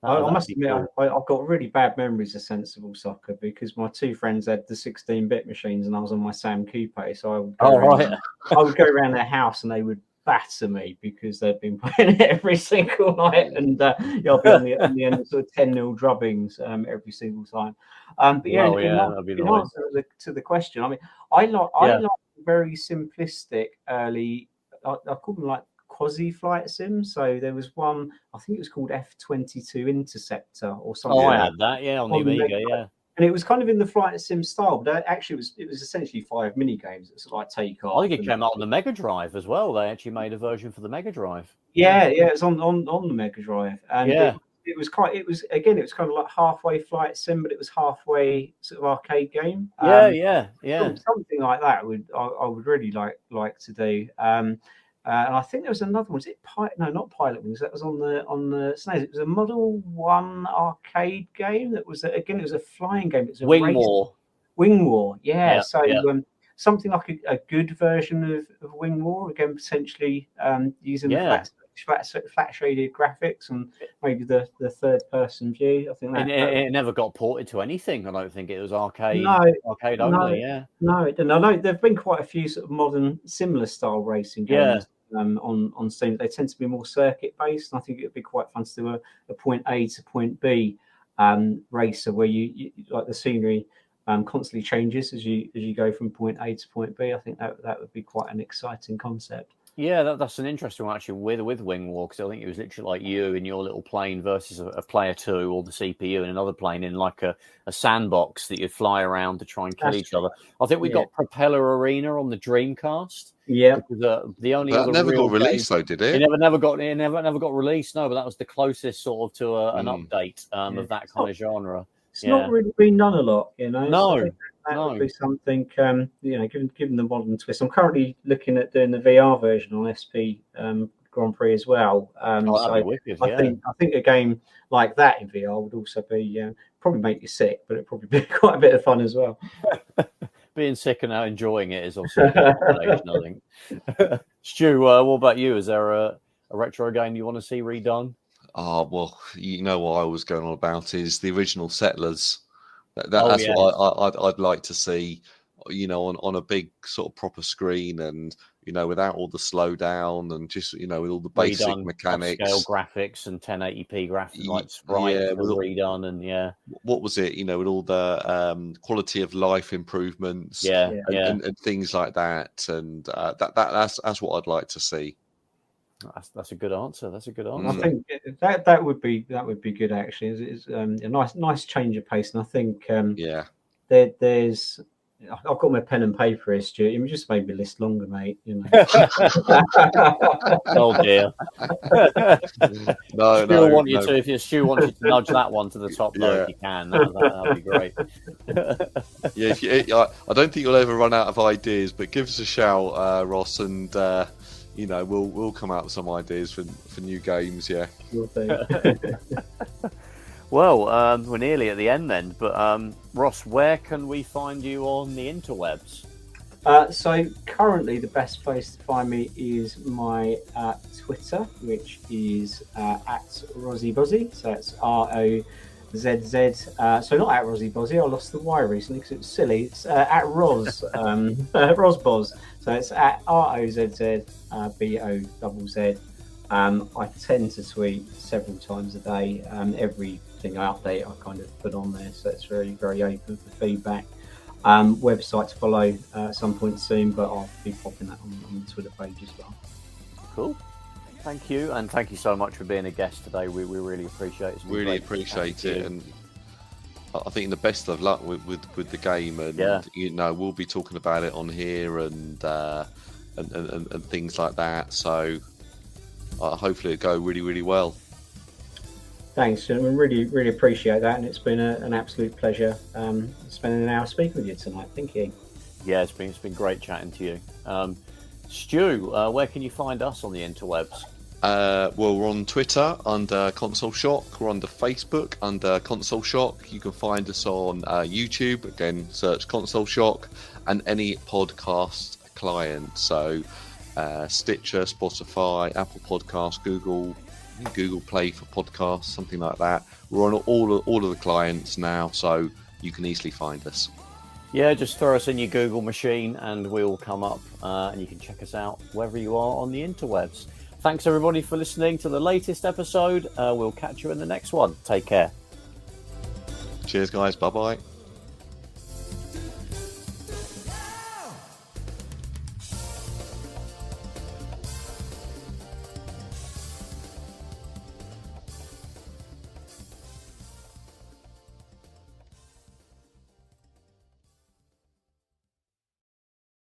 C: I must admit, cool. I've got really bad memories of Sensible Soccer because my two friends had the 16-bit machines and I was on my Sam Coupe, so I would go around their house and they would batter me because they'd been playing it every single night, and I'll be on the end of sort of 10-0 drubbings every single time. But in answer to the question, I mean, I like very simplistic early. I call them like quasi-flight sims. So there was one, I think it was called F-22 Interceptor or something.
A: Oh, I had that, on the Amiga, yeah.
C: And it was kind of in the flight sim style, but actually it was essentially 5 mini games. It was like Take Off.
A: I think it came out on the Mega Drive as well. They actually made a version for the Mega Drive.
C: Yeah, it was on the Mega Drive, and it was kind of like halfway flight sim, but it was halfway sort of arcade game. Something like that I would really like to do. And I think there was another one. Was it not Pilot Wings? That was on the SNES. It was a Model 1 arcade game. That was it was a flying game. It was a
A: Wing War.
C: Wing War, something like a good version of Wing War, again potentially using flat shaded graphics and maybe the third person view. I think
A: it never got ported to anything. I don't think it was arcade only.
C: No, it didn't. I know there've been quite a few sort of modern similar style racing games. On Steam, they tend to be more circuit based, and I think it would be quite fun to do a point A to point B racer where you like the scenery constantly changes as you go from point A to point B. I think that would be quite an exciting concept.
A: Yeah, that's an interesting one actually with Wing War, because I think it was literally like you in your little plane versus a player 2 or the CPU in another plane in like a sandbox that you'd fly around to try and kill each other. I think we got Propeller Arena on the Dreamcast.
C: Yeah,
B: the only that never got released though, did it?
A: It never got released. No, but that was the closest sort of to an update of that kind of genre.
C: It's not really been done a lot,
A: No.
C: So that would be something, given the modern twist. I'm currently looking at doing the VR version on SP Grand Prix as well. I think a game like that in VR would also be probably make you sick, but it'd probably be quite a bit of fun as well.
A: Being sick and now enjoying it is also a good combination, I think. Stu, what about you? Is there a retro game you want to see redone?
B: Oh, well, what I was going on about is the original Settlers. That's what I'd like to see, on a big sort of proper screen, and without all the slowdown and just with all the basic redone, mechanics,
A: scale graphics and 1080p graphics, like sprites redone, and
B: what was it? With all the quality of life improvements, and things like that, and that's what I'd like to see.
A: That's a good answer.
C: I think that would be good actually. It's a nice change of pace, and I think there's. I've got my pen and paper here, Stuart. You just made me list longer, mate.
A: Oh dear.
B: If
A: Stu wants you to nudge that one to the top, if you can, that'd be great.
B: I don't think you'll ever run out of ideas, but give us a shout, Ross, and we'll come out with some ideas for new games. Yeah.
A: Well, we're nearly at the end then, but Ross, where can we find you on the interwebs?
C: So currently the best place to find me is my Twitter, which is at RozzBozzy. So it's ROZZ. So not at RozzBozzy. I lost the Y recently because it was silly. It's at Roz, RozzBoz. So it's at ROZZBOZZ. I tend to tweet several times a day. Everything I update, I kind of put on there. So it's very, very open for feedback. Website to follow at some point soon, but I'll be popping that on the Twitter page as well.
A: Cool. Thank you, and thank you so much for being a guest today. We really appreciate it.
B: Really appreciate it, and I think the best of luck with the game, and we'll be talking about it on here and things like that. So hopefully it'll go really, really well.
C: Thanks, gentlemen. Really, really appreciate that, and it's been an absolute pleasure spending an hour speaking with you tonight. Thank you.
A: Yeah, it's been great chatting to you. Stu, where can you find us on the interwebs?
B: Well, we're on Twitter under Console Shock. We're under Facebook under Console Shock. You can find us on YouTube. Again, search Console Shock, and any podcast client. So Stitcher, Spotify, Apple Podcasts, Google Play for podcasts, something like that. We're on all of the clients now, so you can easily find us.
A: Yeah, just throw us in your Google machine and we'll come up, and you can check us out wherever you are on the interwebs. Thanks everybody for listening to the latest episode. We'll catch you in the next one. Take care.
B: Cheers, guys. Bye-bye.